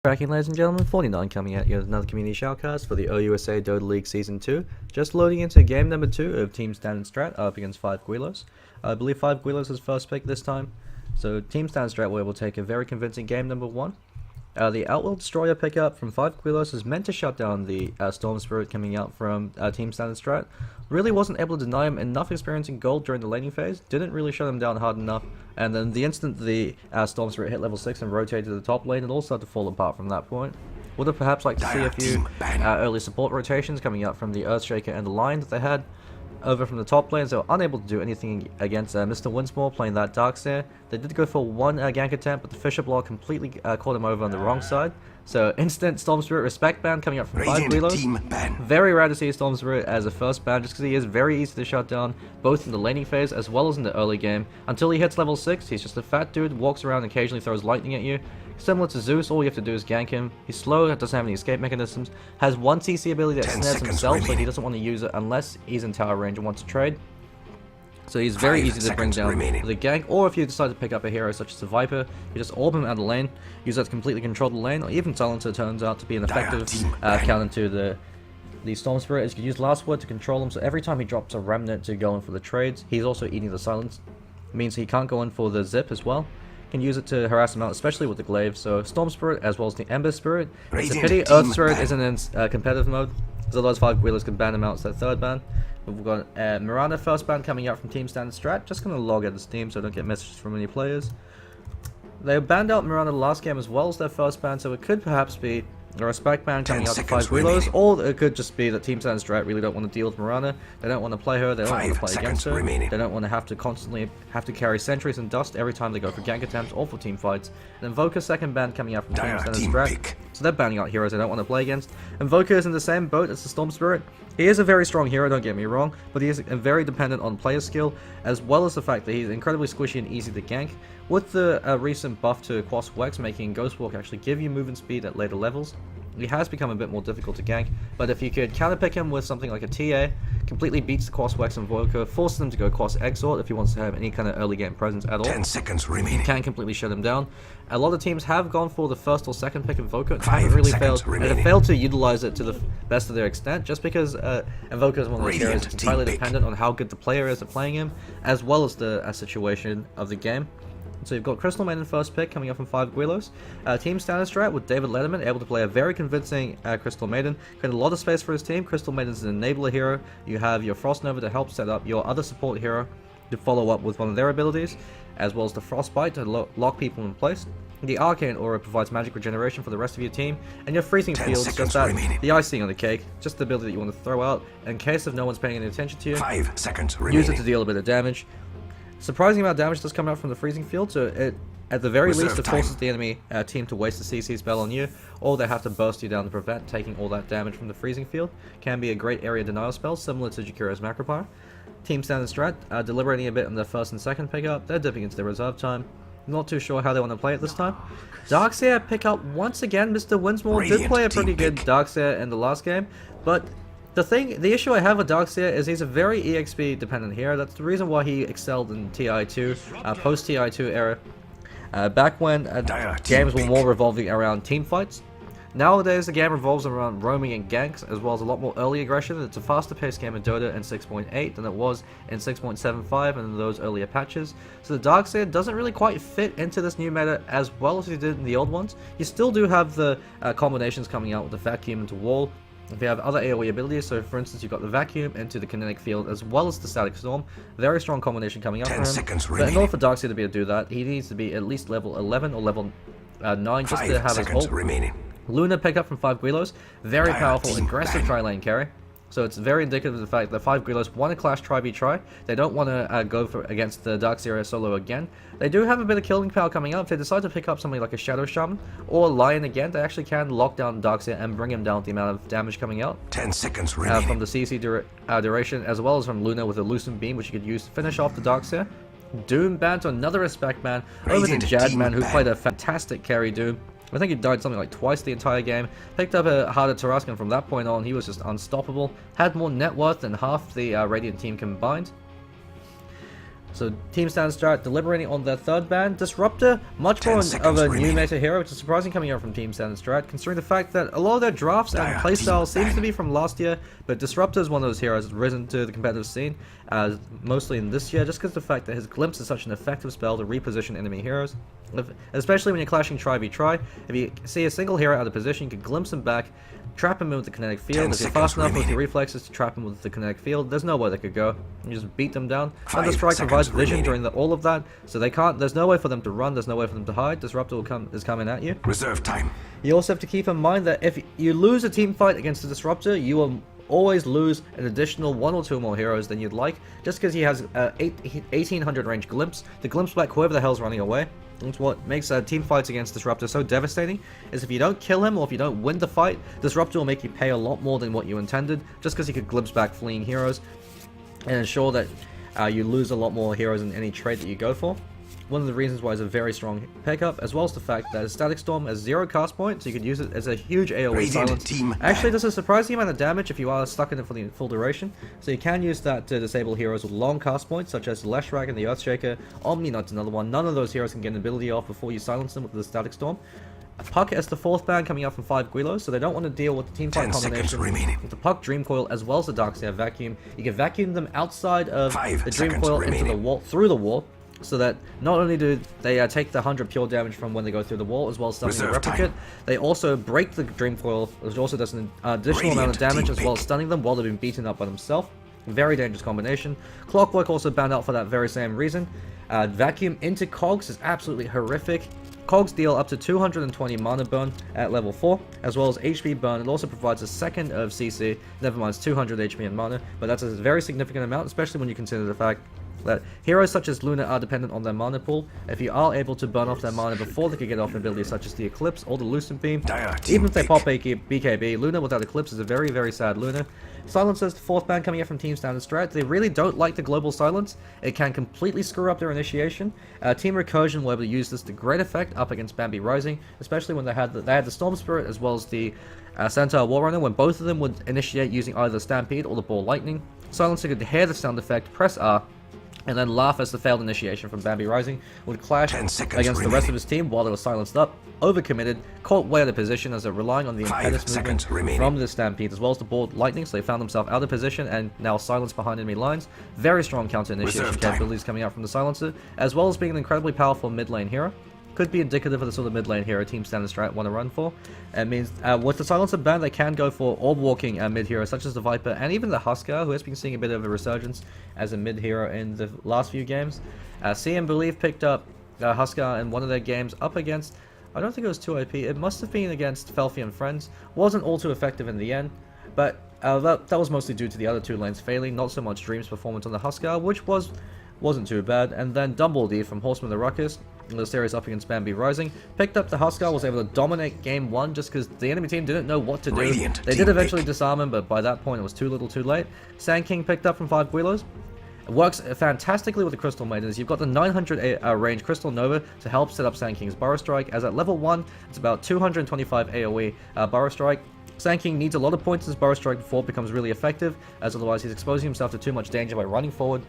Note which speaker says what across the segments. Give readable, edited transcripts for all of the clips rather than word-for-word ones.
Speaker 1: Cracking, ladies and gentlemen, 49 coming at you with another community shoutcast for the OUSA Dota League Season 2. Just loading into game number 2 of Team Standard Strat up against 5 Gweilos. I believe 5 Gweilos is first pick this time. So Team Standard Strat were able to take a very convincing game number 1. The Outworld Destroyer pickup from 5 Gweilos is meant to shut down the Storm Spirit coming out from Team Standard Strat. Really wasn't able to deny him enough experience in gold during the laning phase, didn't really shut him down hard enough, and then the instant the Storm Spirit hit level 6 and rotated to the top lane, it all started to fall apart from that point. Would have perhaps liked to see a few early support rotations coming out from the Earthshaker and the line that they had over from the top lanes. They were unable to do anything against Mr. Winsmore playing that Darkseer. They did go for one gank attempt, but the Fisher Block completely caught him over on the wrong side. So instant Storm Spirit respect ban coming up from 5 Gweilos. Very rare to see Storm Spirit as a first ban, just because he is very easy to shut down, both in the laning phase as well as in the early game. Until he hits level 6, he's just a fat dude, walks around and occasionally throws lightning at you. Similar to Zeus, all you have to do is gank him. He's slow, doesn't have any escape mechanisms, has one CC ability that snares himself, so he doesn't want to use it unless he's in tower range and wants to trade. So he's very easy to bring down with a gank, or if you decide to pick up a hero such as the Viper, you just orb him out of the lane, use that to completely control the lane, or even Silencer turns out to be an effective counter to the Storm Spirit, as you can use Last Word to control him, so every time he drops a Remnant to go in for the trades, he's also eating the Silence. It means he can't go in for the Zip as well. Can use it to harass him out, especially with the Glaive. So Storm Spirit as well as the Ember Spirit. It's a pity Earth Spirit isn't in competitive mode, because otherwise 5 Gweilos can ban him out as their third ban. We've got Miranda first ban coming out from Team Standard Strat. Just gonna log out the Steam so I don't get messages from any players. They banned out Miranda last game as well as their first ban, so it could perhaps be a respect ban coming out to 5 Gweilos, or it could just be that Team Standard Strat really don't want to deal with Miranda. They don't want to play her, they don't want to play against her. They don't want to have to constantly carry sentries and dust every time they go for gank attempts or for team fights. And Invoker's second ban coming out from Team Standard Strat. So they're banning out heroes they don't want to play against. Invoker is in the same boat as the Storm Spirit. He is a very strong hero, don't get me wrong, but he is very dependent on player skill, as well as the fact that he's incredibly squishy and easy to gank. With the recent buff to Quas Wex making Ghostwalk actually give you movement speed at later levels, he has become a bit more difficult to gank, but if you could counterpick him with something like a TA, completely beats the Quas Wex Invoker, forces him to go Quas Exort if he wants to have any kind of early game presence at all.
Speaker 2: 10 seconds remaining.
Speaker 1: You can completely shut him down. A lot of teams have gone for the first or second pick Invoker, and haven't really failed to utilize it to the best of their extent, just because Invoker is one of those heroes that's entirely dependent on how good the player is at playing him, as well as the situation of the game. So you've got Crystal Maiden first pick coming up from 5 Gweilos. Team Standard Strat with David Letterman able to play a very convincing Crystal Maiden. Create a lot of space for his team. Crystal Maiden is an enabler hero. You have your Frost Nova to help set up your other support hero to follow up with one of their abilities, as well as the Frostbite to lock people in place. The Arcane Aura provides magic regeneration for the rest of your team, and your Freezing Field is just the icing on the cake, just the ability that you want to throw out in case if no one's paying any attention to you.
Speaker 2: 5 seconds remaining.
Speaker 1: Use it to deal a bit of damage. Surprising amount of damage does come out from the Freezing Field, so it, at the very least, it forces the enemy team to waste a CC spell on you, or they have to burst you down to prevent taking all that damage from the Freezing Field. Can be a great area denial spell, similar to Jakira's Macropyre. Team Standard Strat, deliberating a bit on their first and second pickup, they're dipping into their reserve time. Not too sure how they want to play it this time. Darkseer pickup once again. Mr. Winsmore did play a pretty good Darkseer in the last game, but the issue I have with Darkseer is he's a very EXP dependent hero. That's the reason why he excelled in TI2, post TI2 era, back when games were more revolving around team fights. Nowadays the game revolves around roaming and ganks, as well as a lot more early aggression. It's a faster paced game in Dota in 6.8 than it was in 6.75 and in those earlier patches. So the Darkseer doesn't really quite fit into this new meta as well as he did in the old ones. You still do have the combinations coming out with the Vacuum into Wall. If you have other AoE abilities, so for instance you've got the Vacuum into the Kinetic Field as well as the Static Storm, very strong combination coming up for him. But in order for Darkseer to be able to do that, he needs to be at least level 11 or level 9 just to have his ult. Luna pickup from 5 Gweilos, very powerful, aggressive tri-lane carry. So it's very indicative of the fact that 5 Gweilos want to clash try-b-try. They don't want to go against the Darkseer solo again. They do have a bit of killing power coming up. If they decide to pick up something like a Shadow Shaman or Lion again, they actually can lock down Darkseer and bring him down with the amount of damage coming out.
Speaker 2: 10 seconds remaining.
Speaker 1: From the CC duration, as well as from Luna with a Lucent Beam, which you could use to finish off the Darkseer. Doom ban to another respect ban over to Jadman, who played a fantastic carry Doom. I think he died something like twice the entire game. Picked up a harder Tarrasque, and from that point on, he was just unstoppable. Had more net worth than half the Radiant team combined. So Team Standard Strat deliberating on their third ban. Disruptor, much more of a new meta hero, which is surprising coming out from Team Standard Strat, considering the fact that a lot of their drafts and playstyle seems to be from last year, but Disruptor is one of those heroes that's risen to the competitive scene, mostly in this year, just because of the fact that his Glimpse is such an effective spell to reposition enemy heroes. Especially when you're clashing try-v-try, if you see a single hero out of position, you can glimpse him back, trap him with the kinetic field. If you're fast enough with your reflexes to trap him with the kinetic field, there's nowhere they could go. You just beat them down. Thunder Strike provides vision during all of that, so they can't. There's no way for them to run. There's no way for them to hide. Disruptor is coming at you.
Speaker 2: Reserve time.
Speaker 1: You also have to keep in mind that if you lose a team fight against the Disruptor, you will always lose an additional 1 or 2 more heroes than you'd like, just because he has 1800 range Glimpse. The Glimpse back whoever the hell's running away. That's what makes team fights against Disruptor so devastating, is if you don't kill him or if you don't win the fight, Disruptor will make you pay a lot more than what you intended, just because he could glimpse back fleeing heroes, and ensure that you lose a lot more heroes in any trade that you go for. One of the reasons why it's a very strong pickup, as well as the fact that his Static Storm has 0 cast point, so you could use it as a huge AoE silence. Actually does a surprising amount of damage if you are stuck in it for the full duration, so you can use that to disable heroes with long cast points, such as the Slark and the Earthshaker. Omni-Nut's another one. None of those heroes can get an ability off before you silence them with the Static Storm. Puck as the 4th ban coming out from 5 Gweilos, so they don't want to deal with the teamfight combination with the Puck Dream Coil as well as the Darkseer Vacuum. You can vacuum them outside of the Dream Coil into the wall, through the wall, so that not only do they take the 100 pure damage from when they go through the wall, as well as stunning the replicate, they also break the Dream Coil, which also does an additional amount of damage, as well as stunning them while they've been beaten up by themselves. Very dangerous combination. Clockwork also banned out for that very same reason. Vacuum into Cogs is absolutely horrific. Cogs deal up to 220 mana burn at level 4, as well as HP burn. It also provides a second of CC, never mind 200 HP and mana, but that's a very significant amount, especially when you consider the fact that heroes such as Luna are dependent on their mana pool. If you are able to burn off their mana before they can get off abilities such as the Eclipse or the Lucent Beam, even if they pop BKB, Luna without Eclipse is a very, very sad Luna. Silencers, the 4th ban coming out from Team Standard Strat. They really don't like the global silence. It can completely screw up their initiation. Team Recursion were able to use this to great effect up against Bambi Rising, especially when they had the Storm Spirit as well as the Centaur Warrunner, when both of them would initiate using either the Stampede or the Ball Lightning. Silencer could hear the sound effect, press R, and then laugh as the failed initiation from Bambi Rising would clash against the rest of his team while they were silenced up, overcommitted, caught way out of position as they're relying on the impetus movement from the Stampede as well as the Ball Lightning, so they found themselves out of position and now silenced behind enemy lines. Very strong counter initiation capabilities coming out from the Silencer, as well as being an incredibly powerful mid lane hero. Could be indicative of the sort of mid lane hero Team Standard Strat want to run for. It means with the Silencer ban, they can go for orb walking mid heroes such as the Viper and even the Huskar, who has been seeing a bit of a resurgence as a mid hero in the last few games. CM Believe picked up Huskar in one of their games up against, I don't think it was 2 OP, it must have been against Felfie and Friends. Wasn't all too effective in the end, but that was mostly due to the other 2 lanes failing, not so much Dream's performance on the Huskar, which wasn't too bad. And then Dumbledore from Horseman of the Ruckus in the series up against Bambi Rising picked up the Huskar, was able to dominate game 1 just because the enemy team didn't know what to do. They did eventually disarm him, but by that point it was too little too late. Sandking picked up from 5 Gweilos. It works fantastically with the Crystal Maidens. You've got the 900 range Crystal Nova to help set up Sandking's Burrow Strike, as at level 1 it's about 225 AoE Burrow Strike. Sandking needs a lot of points as Burrow Strike before it becomes really effective, as otherwise he's exposing himself to too much danger by running forward.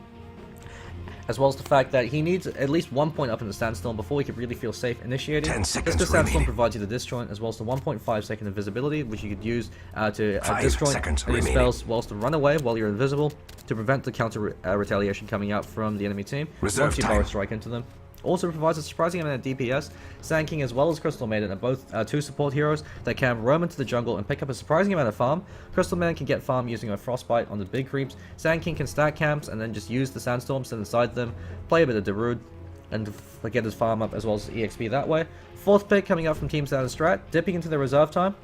Speaker 1: As well as the fact that he needs at least 1 point up in the Sandstorm before he can really feel safe initiating. Just because Sandstorm provides you the disjoint, as well as the 1.5 second invisibility, which you could use to disjoint your spells whilst to run away while you're invisible, to prevent the counter retaliation coming out from the enemy team once you Burrow Strike into them. Also provides a surprising amount of DPS. Sandking as well as Crystal Maiden are both 2 support heroes that can roam into the jungle and pick up a surprising amount of farm. Crystal Maiden can get farm using a Frostbite on the big creeps. Sandking can stack camps and then just use the Sandstorm, sit inside them, play a bit of Darude, and get his farm up as well as EXP that way. 4th pick coming up from Team Standard Strat, dipping into their reserve time.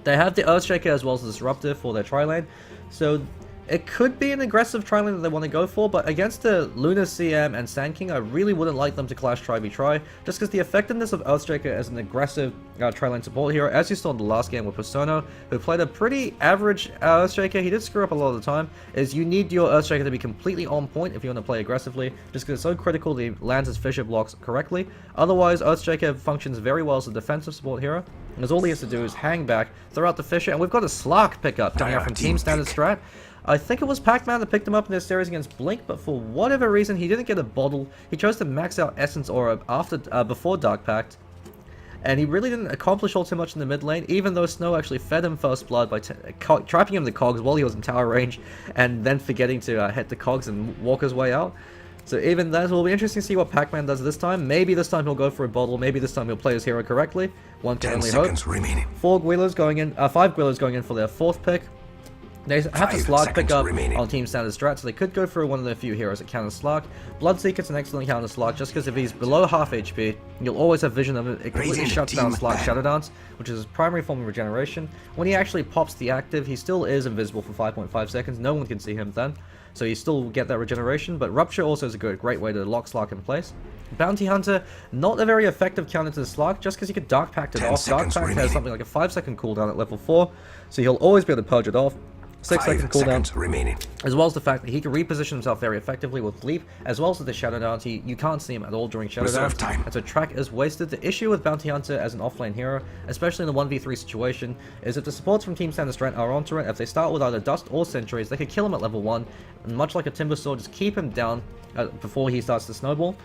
Speaker 1: They have the Earthshaker as well as the Disruptor for their tri-lane, so it could be an aggressive tri-lane that they want to go for, but against the Luna CM and Sandking, I really wouldn't like them to clash tri-v-tri, just because the effectiveness of Earthshaker as an aggressive tri-lane support hero, as you saw in the last game with Persona, who played a pretty average Earthshaker, he did screw up a lot of the time, is you need your Earthshaker to be completely on point if you want to play aggressively, just because it's so critical that he lands his Fissure blocks correctly. Otherwise, Earthshaker functions very well as a defensive support hero, because all he has to do is hang back, throw out the Fissure, and we've got a Slark pickup coming out from Team Standard Strat. I think it was Pacman that picked him up in this series against Blink, but for whatever reason, he didn't get a bottle. He chose to max out Essence Aura before Dark Pact. And he really didn't accomplish all too much in the mid lane, even though Snow actually fed him First Blood by trapping him in the cogs while he was in tower range, and then forgetting to hit the cogs and walk his way out. So even that will be interesting to see what Pacman does this time. Maybe this time he'll go for a bottle, maybe this time he'll play his hero correctly. One can only hope.
Speaker 2: 10 seconds remaining.
Speaker 1: 5 Gweilos going in for their 4th pick. They have to Slark pick up on Team Standard strat, so they could go for one of the few heroes that counter Slark. Bloodseeker's an excellent counter Slark, just because if he's below half HP, you'll always have vision of it. It completely shuts down Slark's Shadow Dance, which is his primary form of regeneration. When he actually pops the active, he still is invisible for 5.5 seconds. No one can see him then, so you still get that regeneration. But Rupture also is a great way to lock Slark in place. Bounty Hunter, not a very effective counter to the Slark, just because you could Dark Pact it off. Dark Pact has something like a 5-second cooldown at level 4, so he'll always be able to purge it off. 6-second cooldown,
Speaker 2: remaining.
Speaker 1: As well as the fact that he can reposition himself very effectively with Leap, as well as with the Shadow Dance. You can't see him at all during Shadow Dance, and so track is wasted. The issue with Bounty Hunter as an offlane hero, especially in the 1v3 situation, is if the supports from Team Standard Strength are onto it, if they start with either Dust or Sentries, they could kill him at level 1, and much like a Timber Sword, just keep him down before he starts to snowball.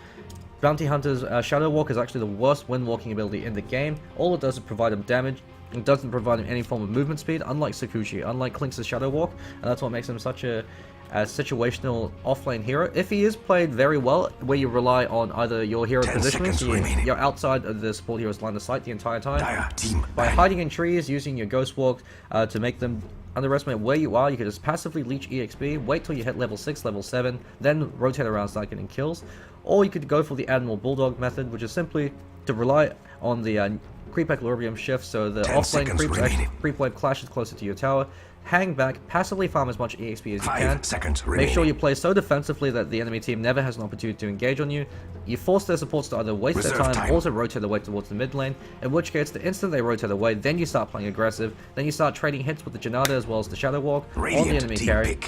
Speaker 1: Bounty Hunter's Shadow Walk is actually the worst wind walking ability in the game. All it does is provide him damage. It doesn't provide him any form of movement speed, unlike Sakushi, unlike Klink's Shadow Walk, and that's what makes him such a situational offlane hero. If he is played very well, where you rely on either your hero positioning, so you're outside of the support hero's line of sight the entire time, by hiding in trees, using your Ghost Walk to make them underestimate where you are, you can just passively leech EXP, wait till you hit level 6, level 7, then rotate around, start getting kills. Or you could go for the Admiral Bulldog method, which is simply to rely on the creep equilibrium shift, so the offlane creep wave clashes closer to your tower. Hang back, passively farm as much EXP as you can. Make sure you play so defensively that the enemy team never has an opportunity to engage on you. You force their supports to either waste their time or to rotate away towards the mid lane, in which case the instant they rotate away, then you start playing aggressive, then you start trading hits with the Janata as well as the Shadow Walk on the enemy carry.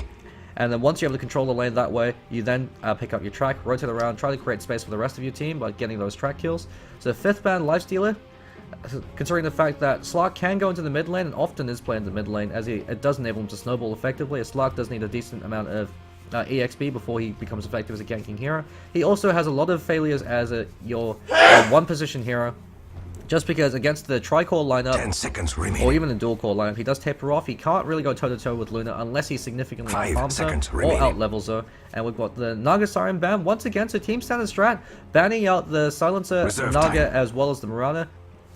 Speaker 1: And then once you're able to control the lane that way, you then pick up your track, rotate around, try to create space for the rest of your team by getting those track kills. So 5th ban Lifestealer, considering the fact that Slark can go into the mid lane and often is playing the mid lane, as it does enable him to snowball effectively, as Slark does need a decent amount of EXP before he becomes effective as a ganking hero. He also has a lot of failures as your one position hero, just because against the tri-core lineup,
Speaker 2: 10 seconds remaining.
Speaker 1: Or even a dual-core lineup, he does taper off. He can't really go toe-to-toe with Luna unless he significantly out-farms her or out-levels her. And we've got the Naga Siren ban once again, so Team Standard Strat banning out the Silencer, Naga, as well as the Marana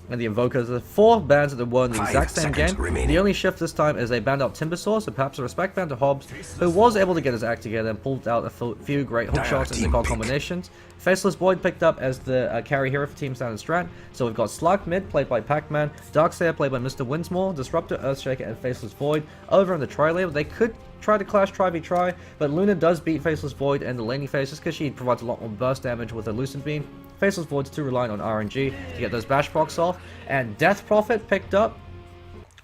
Speaker 1: and the Invokers. The 4 bans that were in the exact same game. The only shift this time is they banned out Timbersaw, so perhaps a respect ban to Hobbs, who was able to get his act together and pulled out a few great hook shots and nickel combinations. Faceless Void picked up as the carry hero for Team Standard Strat. So we've got Slark mid, played by Pacman, Darkseer, played by Mr. Winsmore, Disruptor, Earthshaker, and Faceless Void. Over in the tri-lane, they could try to clash tri-v-tri, but Luna does beat Faceless Void in the laning phase just because she provides a lot more burst damage with her Lucent Beam. Faceless Void's too reliant on RNG to get those bash procs off, and Death Prophet picked up.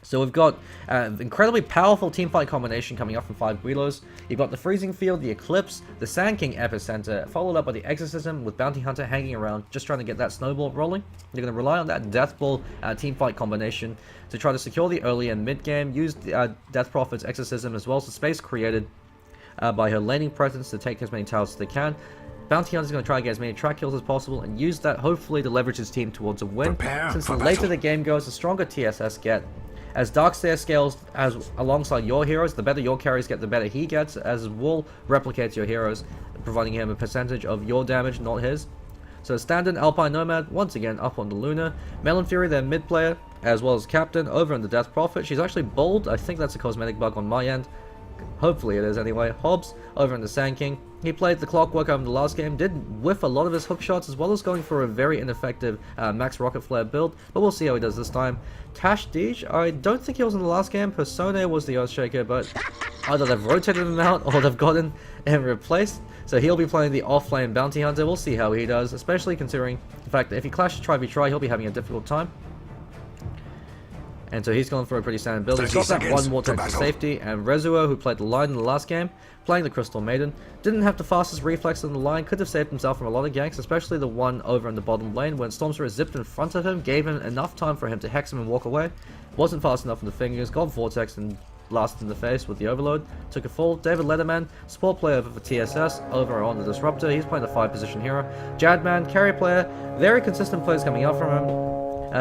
Speaker 1: So we've got an incredibly powerful teamfight combination coming up from 5 Gweilos. You've got the Freezing Field, the Eclipse, the Sandking Epicenter, followed up by the Exorcism with Bounty Hunter hanging around, just trying to get that snowball rolling. You're going to rely on that Death Ball teamfight combination to try to secure the early and mid game, use Death Prophet's Exorcism as well as the space created by her laning presence to take as many towers as they can. Bounty Hunter's going to try to get as many track kills as possible and use that hopefully to leverage his team towards a win. Since the later the game goes, the stronger TSS get. As Darkseer scales alongside your heroes, the better your carries get, the better he gets, as Wool replicates your heroes, providing him a percentage of your damage, not his. So Standard Alpine Nomad, once again up on the Luna. Melon Fury, their mid player, as well as Captain, over in the Death Prophet. She's actually bold. I think that's a cosmetic bug on my end. Hopefully it is anyway. Hobbs, over in the Sandking. He played the Clockwork over in the last game, did whiff a lot of his hook shots, as well as going for a very ineffective Max Rocket Flare build, but we'll see how he does this time. Tash Deej, I don't think he was in the last game. Persona was the Earthshaker, but either they've rotated him out or they've gotten him replaced, so he'll be playing the off-lane Bounty Hunter. We'll see how he does, especially considering the fact that if he clashes tri-v-tri, he'll be having a difficult time. And so he's gone for a pretty standard build. He's got that one more to safety, and Rezuo, who played the line in the last game, playing the Crystal Maiden, didn't have the fastest reflex in the line, could have saved himself from a lot of ganks, especially the one over in the bottom lane when Stormsweeper zipped in front of him, gave him enough time for him to hex him and walk away. Wasn't fast enough in the fingers, got Vortex and blasted in the face with the overload. Took a fall. David Letterman, support player over for TSS, over on the Disruptor. He's playing the 5-position hero. Jadman, carry player. Very consistent plays coming out from him.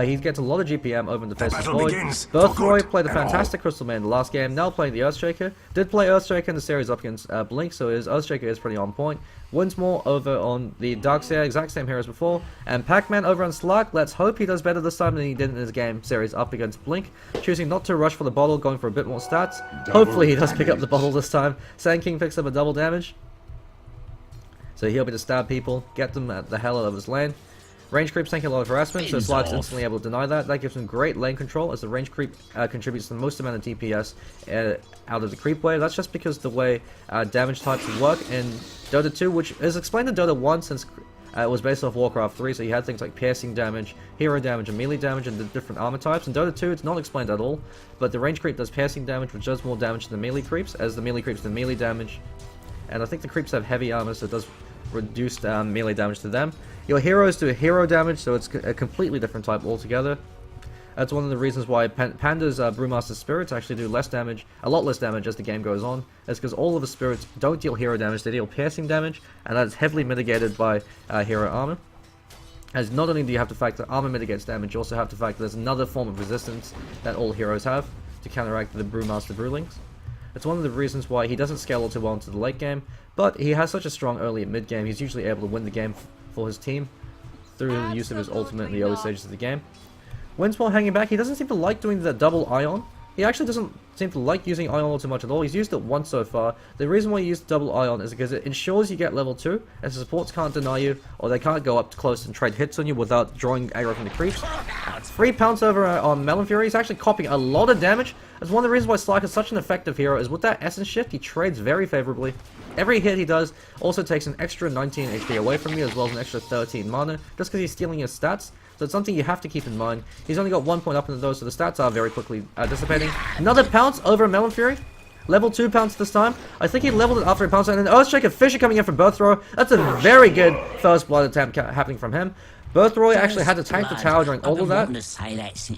Speaker 1: He gets a lot of GPM over in the Faceless Void. Birthroy played a fantastic Crystal Man in the last game, now playing the Earthshaker. Did play Earthshaker in the series up against Blink, so his Earthshaker is pretty on point. Winsmore over on the Darkseer, exact same hero as before. And Pacman over on Slark. Let's hope he does better this time than he did in his game series up against Blink. Choosing not to rush for the bottle, going for a bit more stats. Hopefully he does pick up the bottle this time. Sandking picks up a double damage. So he'll be able to stab people, get them the hell out of his lane. Range creeps taking a lot of harassment, so Slark's instantly able to deny that. That gives him great lane control, as the range creep contributes the most amount of DPS out of the creep wave. That's just because the way damage types work in Dota 2, which is explained in Dota 1 since it was based off Warcraft 3, so you had things like piercing damage, hero damage, and melee damage, and the different armor types. In Dota 2, it's not explained at all, but the range creep does piercing damage, which does more damage than the melee creeps, as the melee creeps do melee damage. And I think the creeps have heavy armor, so it does reduced melee damage to them. Your heroes do hero damage, so it's a completely different type altogether. That's one of the reasons why Panda's Brewmaster Spirits actually do less damage, a lot less damage as the game goes on. It's because all of the spirits don't deal hero damage, they deal piercing damage, and that's heavily mitigated by hero armor. As not only do you have to factor armor mitigates damage, you also have to factor there's another form of resistance that all heroes have to counteract the Brewmaster Brewlings. It's one of the reasons why he doesn't scale all too well into the late game, but he has such a strong early and mid game, he's usually able to win the game for his team through the use of his ultimate in the early stages of the game. Winsmore hanging back, he doesn't seem to like doing the double ion. He actually doesn't seem to like using ion all too much at all. He's used it once so far. The reason why he used double ion is because it ensures you get level 2, and supports can't deny you, or they can't go up close and trade hits on you without drawing aggro from the creeps. 3 pounds over on Melon Fury. He's actually copying a lot of damage. That's one of the reasons why Slark is such an effective hero, is with that Essence Shift, he trades very favorably. Every hit he does also takes an extra 19 HP away from you, as well as an extra 13 mana, just because he's stealing his stats. So it's something you have to keep in mind. He's only got 1 point up in those, so the stats are very quickly dissipating. Another pounce over Melon Fury. Level 2 pounce this time. I think he leveled it after a pounce, and then Earthshaker Fisher coming in for Birthroy. That's a very good first blood attempt happening from him. Birthroy actually had to tank the tower during all of that,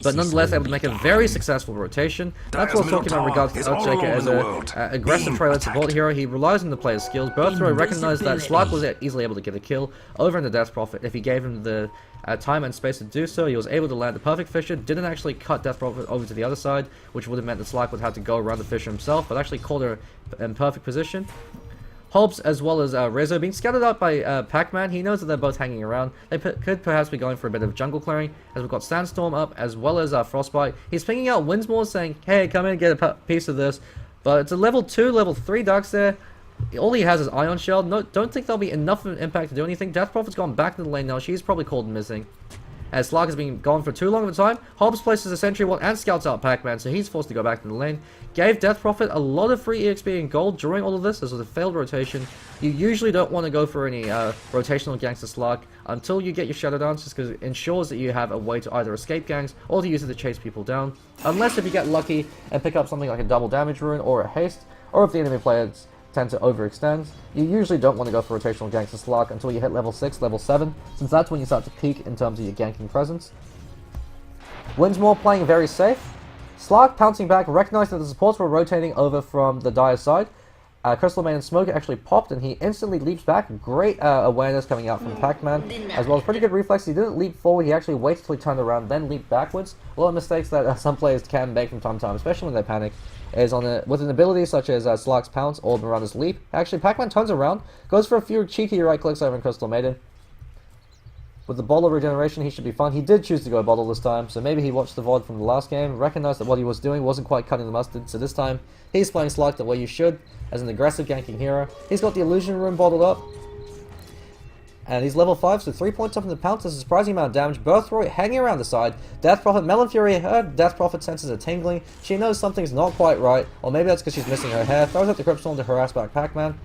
Speaker 1: but nonetheless able to make a very successful rotation. That's what I was talking about in regards to Earthshaker as an aggressive trailer support hero. He relies on the player's skills. Birthroy recognized that Slark was easily able to get a kill over in the Death Prophet if he gave him the time and space to do so. He was able to land the perfect Fisher, didn't actually cut Death Prophet over to the other side, which would have meant that Slark would have to go around the Fisher himself, but actually caught her in perfect position. Hobbs as well as Rezo being scattered out by Pacman. He knows that they're both hanging around. They could perhaps be going for a bit of jungle clearing, as we've got Sandstorm up as well as Frostbite. He's picking out Winsmore saying, hey, come in and get a piece of this. But it's a level 2, level 3 Darkseer. All he has is Ion Shell. No, don't think there'll be enough of an impact to do anything. Death Prophet's gone back to the lane now. She's probably called missing, as Slark has been gone for too long of a time. Hobbs places a sentry wall and scouts out Pacman, so he's forced to go back to the lane. Gave Death Prophet a lot of free EXP and gold during all of this. This was a failed rotation. You usually don't want to go for any rotational ganks to Slark until you get your Shadow Dance, just because it ensures that you have a way to either escape ganks or to use it to chase people down. Unless if you get lucky and pick up something like a double damage rune or a haste, or if the enemy players tend to overextend, you usually don't want to go for rotational ganks to Slark until you hit level 6, level 7, since that's when you start to peak in terms of your ganking presence. Winsmore playing very safe. Slark pouncing back, recognizing that the supports were rotating over from the Dire side. Crystal Maiden Smoke actually popped, and he instantly leaps back. Great awareness coming out from Pacman, as well as pretty good reflex. He didn't leap forward, he actually waited till he turned around, then leaped backwards. A lot of mistakes that some players can make from time to time, especially when they panic, is with an ability such as Slark's Pounce or Miranda's Leap. Actually, Pacman turns around, goes for a few cheeky right clicks over in Crystal Maiden. With the bottle regeneration, he should be fine. He did choose to go bottle this time, so maybe he watched the VOD from the last game, recognized that what he was doing wasn't quite cutting the mustard, so this time he's playing Slark the way you should, as an aggressive ganking hero. He's got the Illusion Room bottled up, and he's level 5, so 3 points up in the pounce, does a surprising amount of damage. Birthroy hanging around the side. Death Prophet, Melon Fury, her Death Prophet senses a tingling. She knows something's not quite right, or maybe that's because she's missing her hair. Throws out the Crypt Storm to harass back Pacman.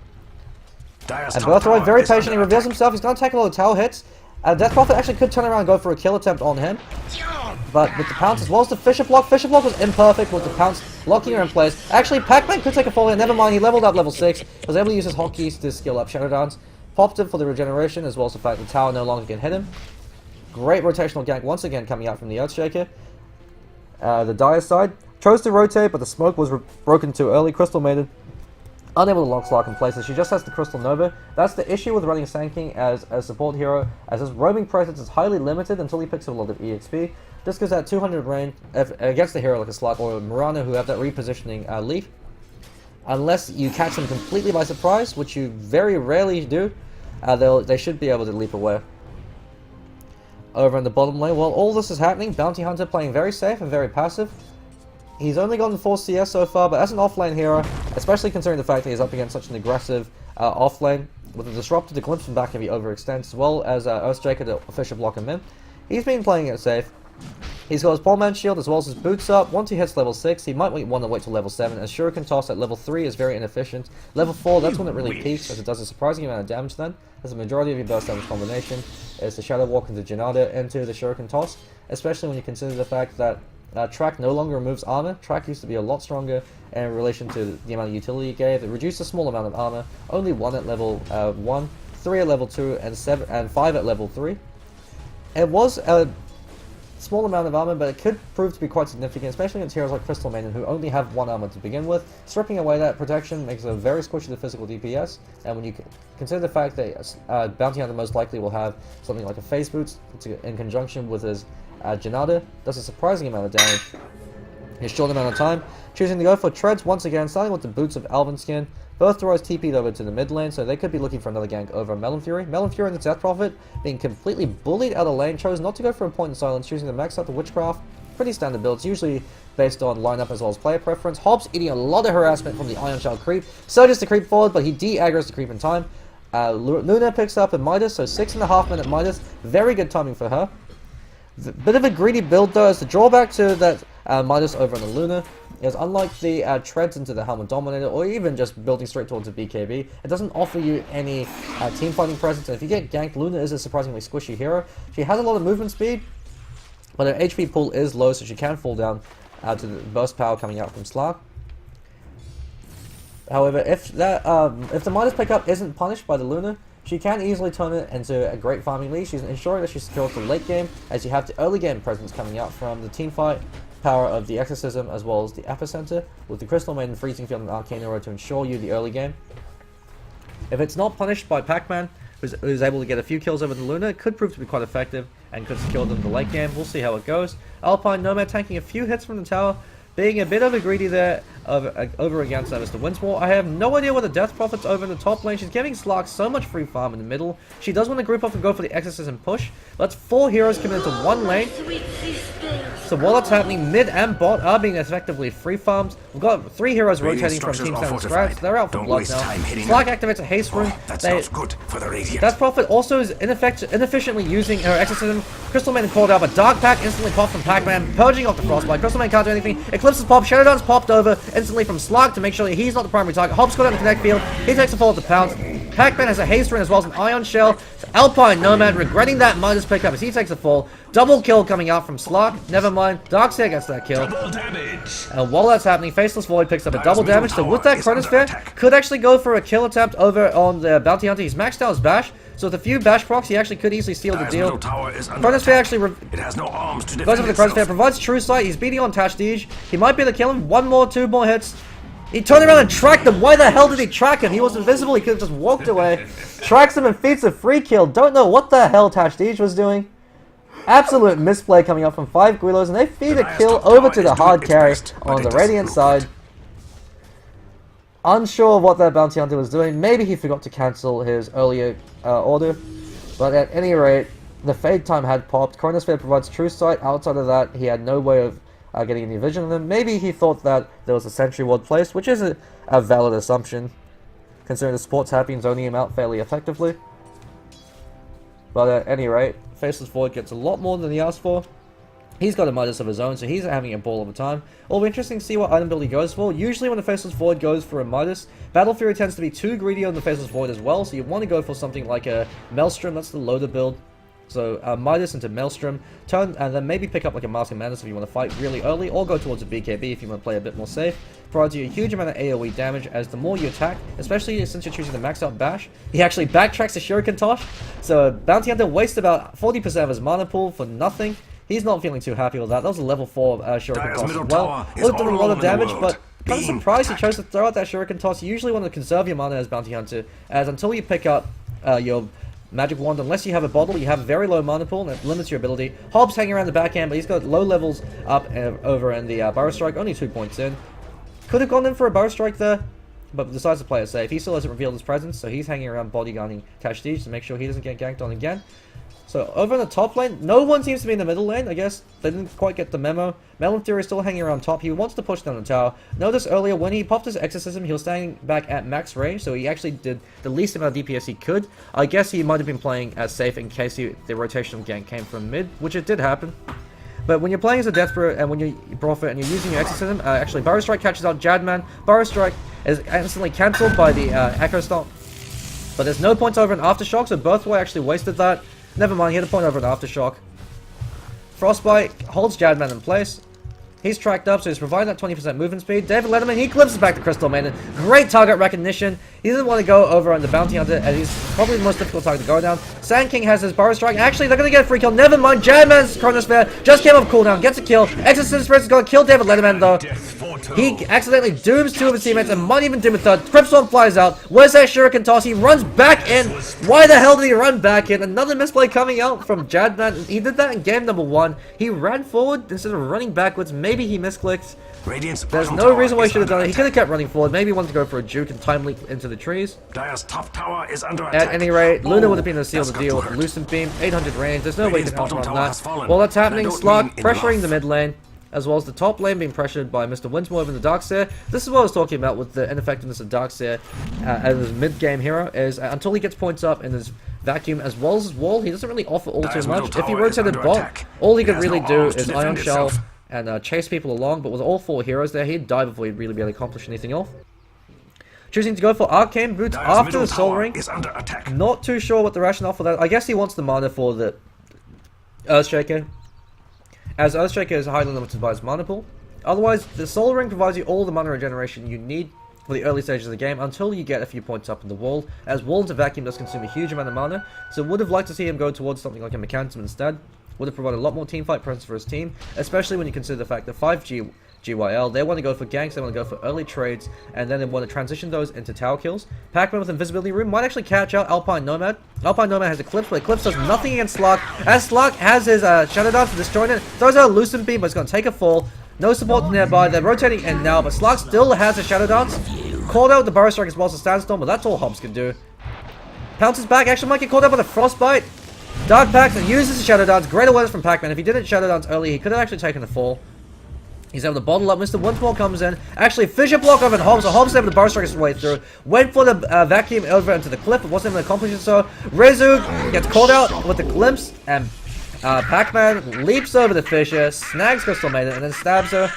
Speaker 1: And Birthroy very patiently reveals himself. He's going to take a lot of tower hits. Death Prophet actually could turn around and go for a kill attempt on him, but with the pounce as well as the Fisher block was imperfect with the pounce locking her in place. Actually, Pacman could take a fall here, never mind, he leveled up level 6, was able to use his hotkeys to skill up Shadow Dance, popped him for the regeneration as well as the fact the tower no longer can hit him. Great rotational gank once again coming out from the Earthshaker. The Dire side, Chose to rotate, but the smoke was broken too early. Crystal Maiden unable to lock Slark in place, and she just has the Crystal Nova. That's the issue with running Sandking as a support hero, as his roaming presence is highly limited until he picks up a lot of EXP. This goes at 200 range against a hero like a Slark or a Murano who have that repositioning leap. Unless you catch them completely by surprise, which you very rarely do, they should be able to leap away. Over in the bottom lane, while all this is happening, Bounty Hunter playing very safe and very passive. He's only gotten 4 CS so far, but as an offlane hero, especially considering the fact that he's up against such an aggressive offlane, with the Disruptor to glimpse him back if he overextends, as well as Earthshaker to official block him in, he's been playing it safe. He's got his Pacman shield as well as his boots up. Once he hits level 6, he might want to wait till level 7, as Shuriken Toss at level 3 is very inefficient. Level 4, that's when it really peaks, as it does a surprising amount of damage then, as the majority of your burst damage combination is the Shadow Walk into Janada into the Shuriken Toss, especially when you consider the fact that Track no longer removes armor. Track used to be a lot stronger in relation to the amount of utility it gave. It reduced a small amount of armor, only 1 at level 1, 3 at level 2, and 5 at level 3. It was a small amount of armor, but it could prove to be quite significant, especially against heroes like Crystal Maiden, who only have 1 armor to begin with. Stripping away that protection makes it a very squishy to physical DPS, and when you consider the fact that Bounty Hunter most likely will have something like a Phase Boots in conjunction with his Janada, does a surprising amount of damage in a short amount of time, choosing to go for Treads once again, starting with the boots of Alvin Skin. Both throws TP'd over to the mid lane, so they could be looking for another gank over Melon Fury. Melon Fury and the Death Prophet being completely bullied out of lane, chose not to go for a point in silence, choosing to max out the Witchcraft. Pretty standard builds, usually based on lineup as well as player preference. Hobbs eating a lot of harassment from the Iron Shell creep, surges to creep forward, but he de-aggroes the creep in time. Luna picks up a Midas, so 6.5 minute Midas, very good timing for her. Bit of a greedy build though, as the drawback to that Midas over on the Luna is, unlike the treads into the Helmet Dominator, or even just building straight towards a BKB, it doesn't offer you any team fighting presence, and if you get ganked, Luna is a surprisingly squishy hero. She has a lot of movement speed, but her HP pool is low, so she can fall down to the burst power coming out from Slark. However, if the Midas pickup isn't punished by the Luna, she can easily turn it into a great farming lead. She's ensuring that she secures the late game, as you have the early game presence coming out from the team fight power of the Exorcism as well as the Epicenter, with the Crystal Maiden, Freezing Field, and Arcane Aura to ensure you the early game. If it's not punished by Pacman, who's able to get a few kills over the Luna, it could prove to be quite effective and could secure them in the late game. We'll see how it goes. Alpine Nomad tanking a few hits from the tower, being a bit of a greedy there over against Mr. Winsmore. I have no idea what the Death Prophet's over in the top lane. She's giving Slark so much free farm in the middle. She does want to group up and go for the Exorcism push. That's 4 heroes coming into one lane. So while that's happening, mid and bot are being effectively free farmed. We've got 3 heroes rotating from Team Standard Strats. They're out for blood now. Slark activates a haste rune.
Speaker 2: That sounds good for the Radiant.
Speaker 1: Death Prophet also is inefficiently using her Exorcism. Crystal Maiden called out, but Dark Pack instantly popped from Pacman, purging off the Frostbite. Crystal Maiden can't do anything. Eclipse's pop. Shadow Dance popped over instantly from Slark to make sure that he's not the primary target. Hobbs got out in the connect field. He takes a fall at the pounce. Pacman has a haste rune as well as an Ion Shell. So Alpine Nomad regretting that Midas pickup as he takes a fall. Double kill coming out from Slark. Never mind. Darkseer gets that kill.
Speaker 3: Double damage.
Speaker 1: And while that's happening, Faceless Void picks up a double damage. So with that Chronosphere, could actually go for a kill attempt over on the Bounty Hunter. He's maxed out his bash. So with a few bash procs, he actually could easily steal the deal. Chronosphere actually
Speaker 2: it has no arms to
Speaker 1: goes
Speaker 2: defend
Speaker 1: over the Chronosphere, provides True Sight. He's beating on Tashdij. He might be able to kill him. 1 more, 2 more hits. He turned around and tracked him. Why the hell did he track him? He was invisible. He could have just walked away. Tracks him and feeds a free kill. Don't know what the hell Tashdij was doing. Absolute misplay coming up from 5 Gweilos, and they feed a kill over to the hard carry on the Radiant side. Unsure of what that Bounty Hunter was doing. Maybe he forgot to cancel his earlier order. But at any rate, the Fade Time had popped. Chronosphere provides True Sight. Outside of that, he had no way of getting any vision of them. Maybe he thought that there was a Sentry Ward placed, which is a valid assumption, considering the support's happy zoning him out fairly effectively. But at any rate, Faceless Void gets a lot more than he asked for. He's got a Midas of his own, so he's having a ball of a time. It'll be interesting to see what item build he goes for. Usually when the Faceless Void goes for a Midas, Battle Fury tends to be too greedy on the Faceless Void as well, so you want to go for something like a Maelstrom. That's the loader build. So Midas into Maelstrom, turn, and then maybe pick up like a Mask of Madness if you want to fight really early, or go towards a BKB if you want to play a bit more safe. Provides you a huge amount of AoE damage, as the more you attack, especially since you're choosing the maxed out bash, he actually backtracks the Shuriken Tosh. So Bounty Hunter wastes about 40% of his mana pool for nothing. He's not feeling too happy with that. That was a level 4 Shuriken
Speaker 2: Dire's
Speaker 1: toss
Speaker 2: middle
Speaker 1: as well.
Speaker 2: tower is
Speaker 1: Would have done a
Speaker 2: all
Speaker 1: lot of
Speaker 2: alone in the
Speaker 1: damage,
Speaker 2: world.
Speaker 1: but kind of
Speaker 2: Being
Speaker 1: surprised he
Speaker 2: attacked.
Speaker 1: chose to throw out that Shuriken toss. You usually want to conserve your mana as Bounty Hunter, as until you pick up your Magic Wand, unless you have a bottle, you have a very low mana pool, and it limits your ability. Hobbs hanging around the backhand, but he's got low levels up over in the Burrow Strike, only 2 points in. Could have gone in for a Burrow Strike there, but decides to play it safe. He still hasn't revealed his presence, so he's hanging around bodyguarding Tashdij to make sure he doesn't get ganked on again. So over in the top lane, no one seems to be in the middle lane. I guess they didn't quite get the memo. Melon Fury is still hanging around top. He wants to push down the tower. Notice earlier when he popped his Exorcism, he was standing back at max range, so he actually did the least amount of DPS he could. I guess he might have been playing as safe in case the rotational gank came from mid, which it did happen. But when you're playing as a Death Spirit and when you Prophet and you're using your Exorcism, actually Burrow Strike catches out Jadman. Burrow Strike is instantly cancelled by the Echo Stomp. But there's no points over an Aftershock, so Birthway actually wasted that. Never mind, he had a point over an Aftershock. Frostbite holds Jadman in place. He's tracked up, so he's providing that 20% movement speed. David Letterman, he glimpses back to Crystal Maiden. Great target recognition. He doesn't want to go over on the Bounty Hunter, and he's probably the most difficult target to go down. Sandking has his Burrow Strike. Actually, they're going to get a free kill. Never mind, Jadman's Chronosphere just came off cooldown, gets a kill. Exorcism Spirit is going to kill David Letterman, though. He accidentally dooms 2 of his teammates and might even doom a third. Cryptstorm flies out. Where's that Shuriken toss? He runs back in. Why the hell did he run back in? Another misplay coming out from Jadman. He did that in game number 1. He ran forward instead of running backwards. Maybe he misclicked.
Speaker 2: Radiant's
Speaker 1: There's
Speaker 2: bottom
Speaker 1: no
Speaker 2: tower
Speaker 1: reason why he
Speaker 2: is
Speaker 1: should have done
Speaker 2: under
Speaker 1: it. He could have
Speaker 2: attack.
Speaker 1: kept running forward. Maybe he wanted to go for a juke and time leap into the trees.
Speaker 2: Dire's top tower is under attack.
Speaker 1: At any rate, Luna would have been able to seal
Speaker 2: that's
Speaker 1: the
Speaker 2: got
Speaker 1: deal
Speaker 2: to
Speaker 1: with the
Speaker 2: hurt.
Speaker 1: Lucent Beam, 800 range. There's no way he
Speaker 2: Radiant's
Speaker 1: can outrun
Speaker 2: bottom tower has
Speaker 1: that.
Speaker 2: fallen,
Speaker 1: While that's
Speaker 2: and I
Speaker 1: happening,
Speaker 2: don't
Speaker 1: Slark
Speaker 2: mean in
Speaker 1: pressuring
Speaker 2: love.
Speaker 1: the mid lane, as well as the top lane being pressured by Mr. Winsmore over the Darkseer. This is what I was talking about with the ineffectiveness of Darkseer as his mid-game hero, is until he gets points up in his vacuum as well as his wall, he doesn't really offer all too
Speaker 2: Dire's
Speaker 1: much.
Speaker 2: middle
Speaker 1: If he
Speaker 2: tower is
Speaker 1: rotated
Speaker 2: under
Speaker 1: bot,
Speaker 2: attack.
Speaker 1: all he
Speaker 2: He
Speaker 1: could
Speaker 2: has
Speaker 1: really
Speaker 2: no
Speaker 1: do
Speaker 2: arms to
Speaker 1: is
Speaker 2: defend
Speaker 1: Ion Shell
Speaker 2: himself.
Speaker 1: and chase people along, but with all 4 heroes there, he'd die before he'd really be able to accomplish anything else. Choosing to go for Arcane Boots
Speaker 2: Dire's
Speaker 1: after
Speaker 2: middle
Speaker 1: the Soul
Speaker 2: tower
Speaker 1: Ring.
Speaker 2: is under attack.
Speaker 1: Not too sure what the rationale for that. I guess he wants the mana for the Earthshaker, as Earthshaker is highly limited by his mana pool. Otherwise, the Soul Ring provides you all the mana regeneration you need for the early stages of the game until you get a few points up in the wall, as Wall into Vacuum does consume a huge amount of mana, so would have liked to see him go towards something like a Mechanism instead. Would have provided a lot more teamfight presence for his team, especially when you consider the fact that 5G GYL, they want to go for ganks, they want to go for early trades, and then they want to transition those into tower kills. Pacman with Invisibility Room might actually catch out Alpine Nomad. Alpine Nomad has Eclipse, but Eclipse does nothing against Slark, as Slark has his Shadow Dance to destroy it, throws out a Lucent Beam, but it's going to take a fall. No support nearby, they're rotating in now, but Slark still has a Shadow Dance. Called out with the Burrow Strike as well as the Sandstorm, but that's all Hobbs can do. Pounces back, actually might get called out by the Frostbite. Dark Pax and uses the Shadow Dance. Great awareness from Pacman. If he didn't Shadow Dance early, he could have actually taken the fall. He's able to bottle up. Mr. Winsmore comes in. Actually, Fissure block over Hobbs. So Hobbs is able to Burrow Strike his way through. Went for the vacuum over into the cliff, but wasn't able to accomplish it so. Rezu gets called out with the glimpse, and Pacman leaps over the Fissure, snags Crystal Maiden, and then stabs her,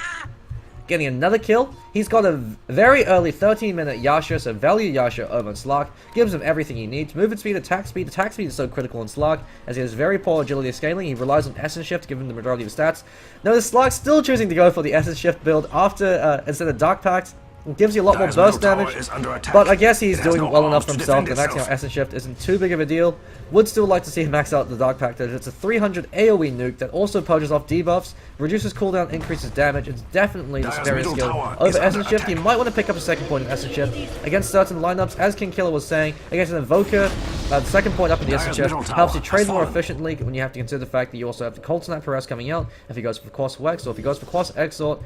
Speaker 1: getting another kill. He's got a very early 13-minute Yasha, so value Yasha over on Slark. Gives him everything he needs. Movement speed, attack speed. Attack speed is so critical in Slark, as he has very poor agility scaling. He relies on Essence Shift to give him the majority of his stats. Notice Slark still choosing to go for the Essence Shift build after instead of Dark Pact. It gives you a lot more
Speaker 2: Dire's
Speaker 1: burst
Speaker 2: middle tower
Speaker 1: damage,
Speaker 2: is under attack.
Speaker 1: but I guess he's
Speaker 2: It has
Speaker 1: doing
Speaker 2: no
Speaker 1: well enough
Speaker 2: arms
Speaker 1: for
Speaker 2: to
Speaker 1: himself
Speaker 2: defend
Speaker 1: that maxing out
Speaker 2: itself.
Speaker 1: Essence Shift isn't too big of a deal. Would still like to see him max out the Dark Pact. It's a 300 AoE nuke that also purges off debuffs, reduces cooldown, increases damage. It's definitely the
Speaker 2: Dire's
Speaker 1: superior
Speaker 2: middle
Speaker 1: skill
Speaker 2: tower
Speaker 1: over
Speaker 2: is under
Speaker 1: Essence Shift. He
Speaker 2: attack.
Speaker 1: might want to pick up a second point in Essence Shift against certain lineups, as King Killer was saying. Against an Invoker, the second point up in the Essence
Speaker 2: Dire's
Speaker 1: Shift
Speaker 2: middle
Speaker 1: helps you
Speaker 2: tower
Speaker 1: trade
Speaker 2: has
Speaker 1: more
Speaker 2: fallen.
Speaker 1: efficiently when you have to consider the fact that you also have the Cold Snap Harass coming out if he goes for Quas Wex, or if he goes for Quas Exort.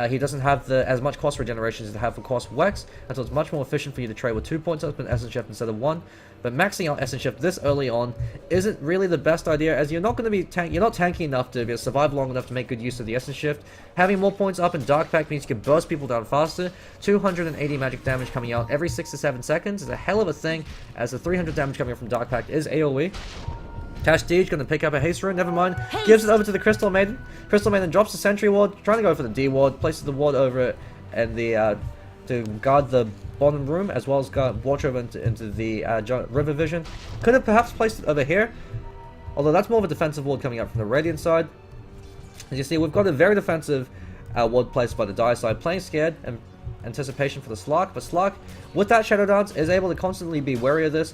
Speaker 1: He doesn't have as much cost regeneration as to have for Quas Wex, and so it's much more efficient for you to trade with 2 points up in Essence Shift instead of 1. But maxing out Essence Shift this early on isn't really the best idea, as you're not going to be you're not tanky enough to be able to survive long enough to make good use of the Essence Shift. Having more points up in Dark Pact means you can burst people down faster. 280 magic damage coming out every 6 to 7 seconds is a hell of a thing, as the 300 damage coming out from Dark Pact is AoE. Tashdij going to pick up a haste rune, never mind. Gives it over to the Crystal Maiden. Crystal Maiden drops the Sentry Ward, trying to go for the D Ward, places the ward over it, and the to guard the bottom room, as well as watch over into the River Vision. Could have perhaps placed it over here, although that's more of a defensive ward coming up from the Radiant side. As you see, we've got a very defensive ward placed by the Dire side, playing scared and anticipation for the Slark, but Slark, with that Shadow Dance, is able to constantly be wary of this.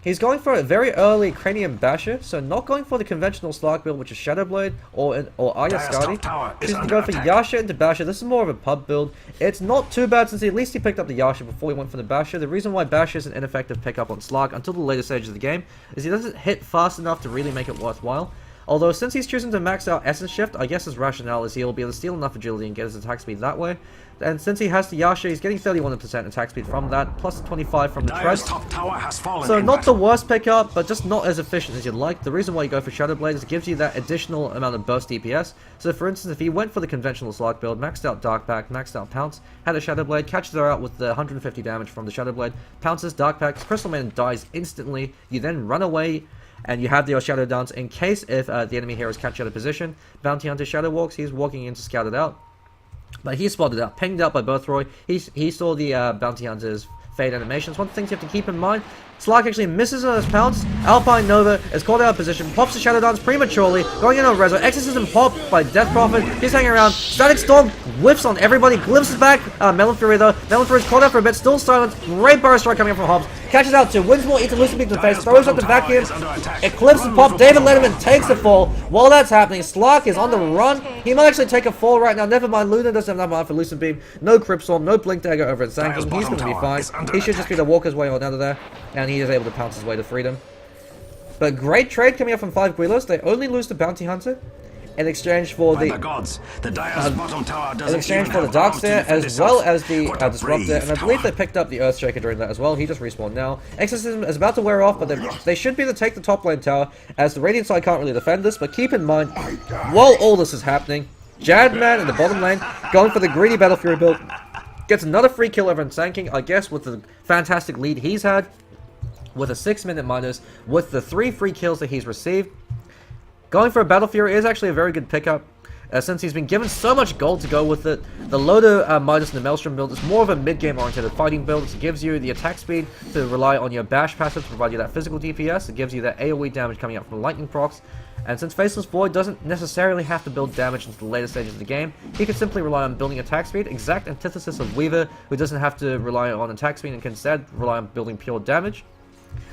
Speaker 1: He's going for a very early Cranium Basher, so not going for the conventional Slark build, which is Shadow Blade or Arya
Speaker 2: Dire's top tower
Speaker 1: Skadi.
Speaker 2: is
Speaker 1: He's going to
Speaker 2: under
Speaker 1: go for
Speaker 2: attack.
Speaker 1: Yasha into Basher. This is more of a pub build. It's not too bad since at least he picked up the Yasha before he went for the Basher. The reason why Basher is an ineffective pickup on Slark until the later stages of the game is he doesn't hit fast enough to really make it worthwhile. Although since he's choosing to max out Essence Shift, I guess his rationale is he'll be able to steal enough agility and get his attack speed that way. And since he has the Yasha, he's getting 31% attack speed from that, plus 25 from the
Speaker 2: Dire's
Speaker 1: Treads.
Speaker 2: top tower has fallen.
Speaker 1: So
Speaker 2: in
Speaker 1: not the
Speaker 2: battle.
Speaker 1: worst pickup, but just not as efficient as you'd like. The reason why you go for Shadow Blade is it gives you that additional amount of burst DPS. So for instance, if you went for the conventional Slark build, maxed out Dark Pack, maxed out Pounce, had a Shadow Blade, catches her out with the 150 damage from the Shadow Blade, pounces Dark Pack, Crystal Maiden dies instantly, you then run away, and you have the Shadow Dance in case if the enemy heroes catch you out of position. Bounty Hunter Shadow Walks, he's walking in to scout it out. But he's spotted out, pinged out by Birthroy. He saw the Bounty Hunter's fade animations. One of the things you have to keep in mind, Slark actually misses on his pounce. Alpine Nova is called out of position, pops the Shadow Dance prematurely, going in on Rezo. Exorcism pop by Death Prophet. He's hanging around. Static Storm whiffs on everybody, glimpses back Melon Fury though. Melon Fury is called out for a bit, still silent. Great Burrow Strike coming up from Hobbs. Catches out to Winsmore, eats a Lucid Beam to the face, throws up the vacuum. Eclipse and pop. David Letterman takes the fall. While that's happening, Slark is on the run. He might actually take a fall right now. Never mind, Luna doesn't have enough mind for Lucid Beam. No Crypt Storm, no Blink Dagger over at Sandking. He's going to be fine. He should just be able to walk his way on out of there. And he is able to pounce his way to freedom. But great trade coming up from 5 Gweilos. They only lose the Bounty Hunter in exchange for the
Speaker 2: gods, the Dire's bottom tower doesn't
Speaker 1: in exchange
Speaker 2: even
Speaker 1: for the
Speaker 2: have arms to
Speaker 1: Darkseer,
Speaker 2: defend
Speaker 1: as well
Speaker 2: itself.
Speaker 1: as the
Speaker 2: What a
Speaker 1: Disruptor,
Speaker 2: brave
Speaker 1: and I believe
Speaker 2: tower.
Speaker 1: they picked up the Earthshaker during that as well. He just respawned now. Exorcism is about to wear off, but they should be able to take the top lane tower, as the Radiant side can't really defend this, but keep in mind, while all this is happening, Jadman in the bottom lane, going for the greedy Battle Fury build, gets another free kill over in Sandking, I guess with the fantastic lead he's had, with a 6-minute minus, with the 3 free kills that he's received. Going for a Battle Fury is actually a very good pickup, since he's been given so much gold to go with it. The Loader Midas and the Maelstrom build is more of a mid-game oriented fighting build. It gives you the attack speed to rely on your Bash passive to provide you that physical DPS. It gives you that AoE damage coming out from the Lightning procs. And since Faceless Void doesn't necessarily have to build damage into the later stages of the game, he can simply rely on building attack speed, exact antithesis of Weaver, who doesn't have to rely on attack speed and can instead rely on building pure damage.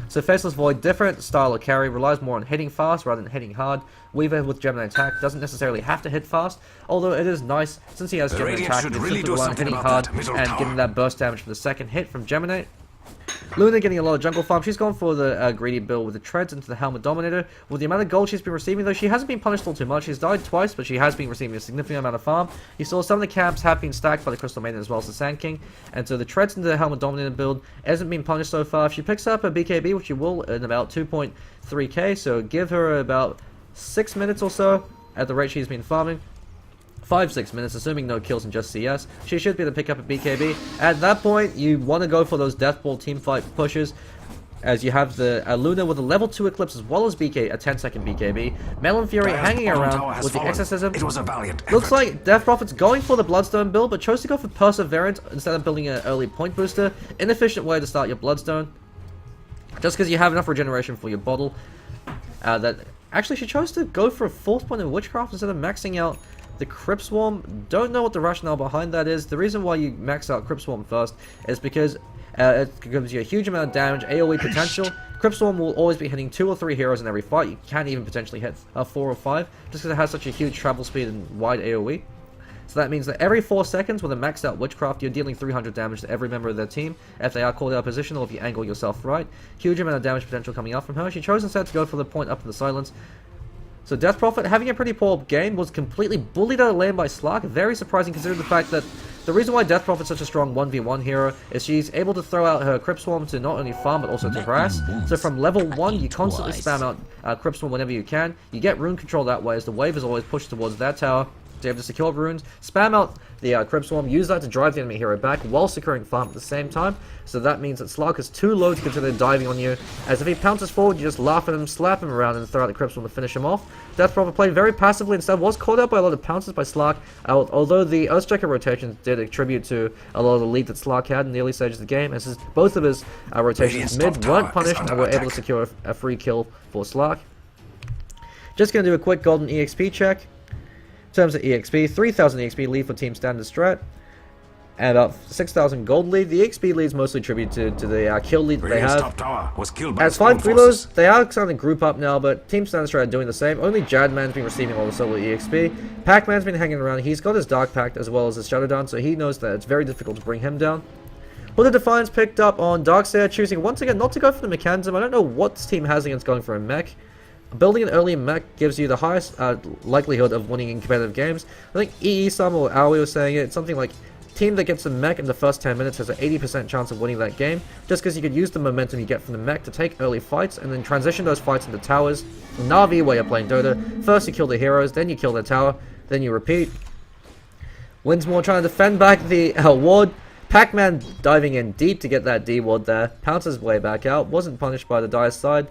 Speaker 1: So Faceless Void, different style of carry, relies more on hitting fast rather than hitting hard. Weaver with Gemini attack doesn't necessarily have to hit fast, although it is nice since he has Gemini
Speaker 2: Radiant
Speaker 1: attack,
Speaker 2: should
Speaker 1: he's
Speaker 2: really
Speaker 1: simply
Speaker 2: do
Speaker 1: relying on
Speaker 2: something
Speaker 1: hitting
Speaker 2: about
Speaker 1: hard
Speaker 2: that middle
Speaker 1: and
Speaker 2: tower.
Speaker 1: getting that burst damage for the second hit from Gemini. Luna getting a lot of jungle farm. She's gone for the greedy build with the treads into the Helmet Dominator. With the amount of gold she's been receiving, though, she hasn't been punished all too much. She's died twice, but she has been receiving a significant amount of farm. You saw some of the camps have been stacked by the Crystal Maiden as well as the Sand King. And so the treads into the Helmet Dominator build hasn't been punished so far. If she picks up a BKB, which she will in about 2.3k, so give her about 6 minutes or so at the rate she's been farming. 5-6 minutes, assuming no kills and just CS, she should be able to pick up a BKB. At that point, you want to go for those Death Ball teamfight pushes, as you have the Luna with a level 2 Eclipse as well as a 10-second BKB. Melon Fury
Speaker 2: Dire's
Speaker 1: hanging
Speaker 2: bottom
Speaker 1: around
Speaker 2: tower has
Speaker 1: with the
Speaker 2: fallen.
Speaker 1: Exorcism.
Speaker 2: It was a valiant
Speaker 1: Looks
Speaker 2: effort.
Speaker 1: like Death Prophet's going for the Bloodstone build, but chose to go for Perseverance instead of building an early point booster. Inefficient way to start your Bloodstone, just because you have enough regeneration for your bottle. Actually, she chose to go for a 4th point in Witchcraft instead of maxing out the Crypt Swarm. Don't know what the rationale behind that is. The reason why you max out Crypt Swarm first is because it gives you a huge amount of damage, AoE potential. Crypt Swarm will always be hitting 2 or 3 heroes in every fight. You can't even potentially hit 4 or 5, just because it has such a huge travel speed and wide AoE. So that means that every 4 seconds with a maxed out Witchcraft, you're dealing 300 damage to every member of their team, if they are called out of position or if you angle yourself right. Huge amount of damage potential coming out from her. She chose instead to go for the point up in the silence. So Death Prophet, having a pretty poor game, was completely bullied out of lane by Slark. Very surprising considering the fact that the reason why Death Prophet's such a strong 1v1 hero is she's able to throw out her Crypt Swarm to not only farm but also to harass. So from level 1, you constantly spam out Crypt Swarm whenever you can. You get rune control that way as the wave is always pushed towards that tower. So you have to secure runes, spam out the Crypt Swarm, use that to drive the enemy hero back while securing farm at the same time. So that means that Slark is too low to consider diving on you, as if he pounces forward, you just laugh at him, slap him around, and throw out the Crypt Swarm to finish him off. Death Prophet played very passively instead, was caught out by a lot of pounces by Slark, although the Earthshaker rotations did attribute to a lot of the lead that Slark had in the early stages of the game, as both of his rotations mid weren't punished and were able to secure a free kill for Slark. Just going to do a quick golden EXP check. In terms of EXP, 3000 EXP lead for Team Standard Strat. and about 6,000 gold lead. The XP lead is mostly attributed to the kill lead that they
Speaker 2: Radiant's
Speaker 1: have.
Speaker 2: top tower was killed by
Speaker 1: As
Speaker 2: spawn
Speaker 1: 5
Speaker 2: forces.
Speaker 1: Gweilos, they are starting to group up now, but Team Standard are doing the same. Only Jadman's been receiving all the solo EXP. Pacman's been hanging around. He's got his Dark Pact as well as his Shadow Dance, so he knows that it's very difficult to bring him down. Hood of Defiance picked up on Darkseer, choosing once again not to go for the mechanism. I don't know what this team has against going for a mech. Building an early mech gives you the highest likelihood of winning in competitive games. I think EE-Sama or Aoi was saying it. It's something like team that gets a mech in the first 10 minutes has an 80% chance of winning that game, just because you could use the momentum you get from the mech to take early fights and then transition those fights into towers. Na'Vi, where you're playing Dota, first you kill the heroes, then you kill the tower, then you repeat. Winsmore trying to defend back the ward. Pacman diving in deep to get that D ward there, pounces his way back out, wasn't punished by the Dire's side.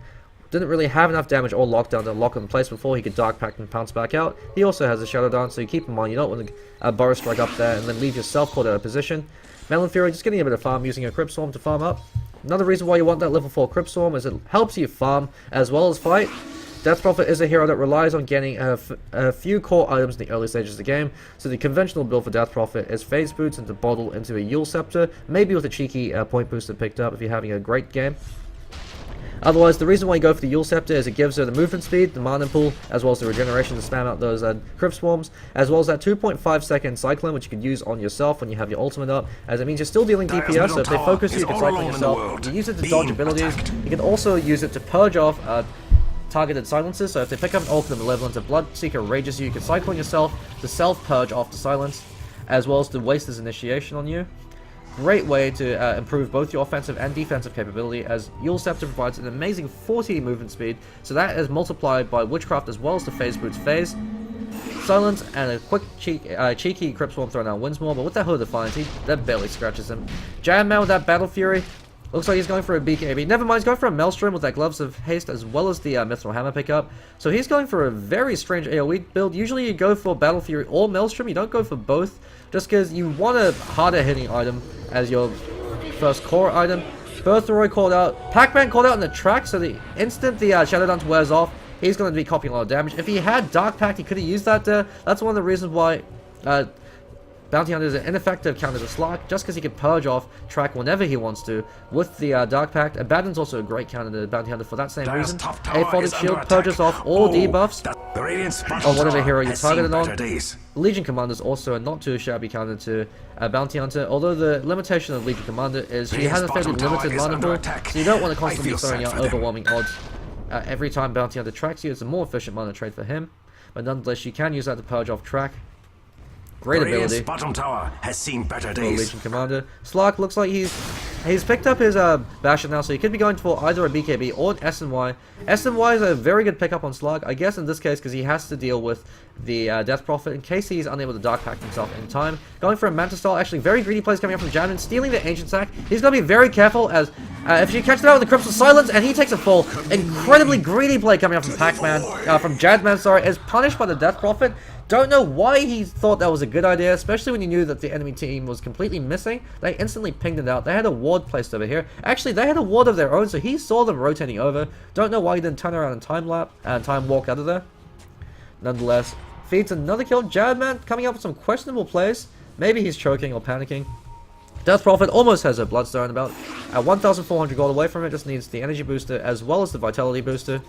Speaker 1: Didn't really have enough damage or lockdown to lock him in place before he could Dark Pact and pounce back out. He also has a Shadow Dance, so you keep in mind you don't want to Burrow Strike up there and then leave yourself caught out of position. Melon Fury just getting a bit of farm using a Crypt Swarm to farm up. Another reason why you want that level 4 Crypt Swarm is it helps you farm as well as fight. Death Prophet is a hero that relies on getting a few core items in the early stages of the game, so the conventional build for Death Prophet is Phase Boots into Bottle into a Yule Scepter, maybe with a cheeky point booster picked up if you're having a great game. Otherwise, the reason why you go for the Yule Scepter is it gives her the movement speed, the mana pool, as well as the regeneration to spam out those Crypt Swarms, as well as that 2.5 second Cyclone, which you could use on yourself when you have your ultimate up, as it means you're still dealing DPS, so if they focus you, you can cycle yourself. You use it to dodge abilities. You can also use it to purge off targeted silences, so if they pick up an ultimate malevolence, if Bloodseeker rages you, you can cyclone yourself to self-purge off the silence, as well as to waste his initiation on you. Great way to improve both your offensive and defensive capability, as Yule Scepter provides an amazing 40 movement speed, so that is multiplied by Witchcraft as well as the Phase Boots phase. Silence and a quick cheeky Crypt Swarm thrown out Winsmore, but with that Hood of Defiance, that barely scratches him. Jadman with that Battle Fury. Looks like he's going for a BKB. Never mind, he's going for a Maelstrom with that Gloves of Haste as well as the Mithril Hammer pickup. So he's going for a very strange AoE build. Usually you go for Battle Fury or Maelstrom. You don't go for both, just because you want a harder hitting item as your first core item. Birthroy called out. Pacman called out in the track, so the instant the Shadow Dance wears off, he's going to be copying a lot of damage. If he had Dark Pact, he could have used that there. That's one of the reasons why Bounty Hunter is an ineffective counter to Slark, just because he can purge off track whenever he wants to with the Dark Pact. Abaddon's also a great counter to Bounty Hunter for that same reason. A Folded Shield purges off all debuffs on whatever hero you're targeted on. Legion Commander is also a not too shabby counter to Bounty Hunter, although the limitation of Legion Commander is she has a fairly limited mana pool, so you don't want to constantly throwing out overwhelming odds. Every time Bounty Hunter tracks you, it's a more efficient mana trade for him, but nonetheless you can use that to purge off track. Great ability.
Speaker 2: Bottom tower has seen better days.
Speaker 1: Legion Commander. Slark looks like he's picked up his Basher now, so he could be going for either a BKB or an SNY. SNY is a very good pickup on Slark, I guess in this case because he has to deal with the Death Prophet in case he's unable to Dark Pact himself in time. Going for a Manta style, actually very greedy plays coming up from Jadman, stealing the Ancient Sack. He's got to be very careful as if she catches it out with the Crypts of Silence and he takes a full. Incredibly greedy play coming up from Pacman, from Jadman, sorry, is punished by the Death Prophet. Don't know why he thought that was a good idea, especially when you knew that the enemy team was completely missing. They instantly pinged it out. They had a ward placed over here. Actually, they had a ward of their own, so he saw them rotating over. Don't know why he didn't turn around and time walk out of there. Nonetheless, feeds another kill. Jadman coming up with some questionable plays. Maybe he's choking or panicking. Death Prophet almost has a Bloodstone, about 1,400 gold away from it. Just needs the energy booster as well as the vitality booster.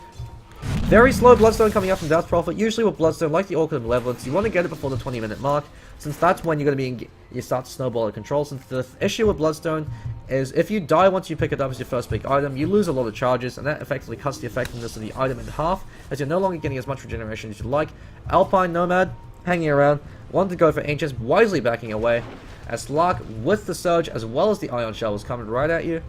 Speaker 1: Very slow Bloodstone coming up from Death Prophet. Usually with Bloodstone, like the Orchid of Malevolence, you want to get it before the 20-minute mark, since that's when you're going to be you start to snowball out control. Since the issue with Bloodstone is if you die once you pick it up as your first big item, you lose a lot of charges, and that effectively cuts the effectiveness of the item in half, as you're no longer getting as much regeneration as you'd like. Alpine Nomad, hanging around, wanted to go for Ancients, wisely backing away, as Slark, with the Surge as well as the Ion Shell, was coming right at you.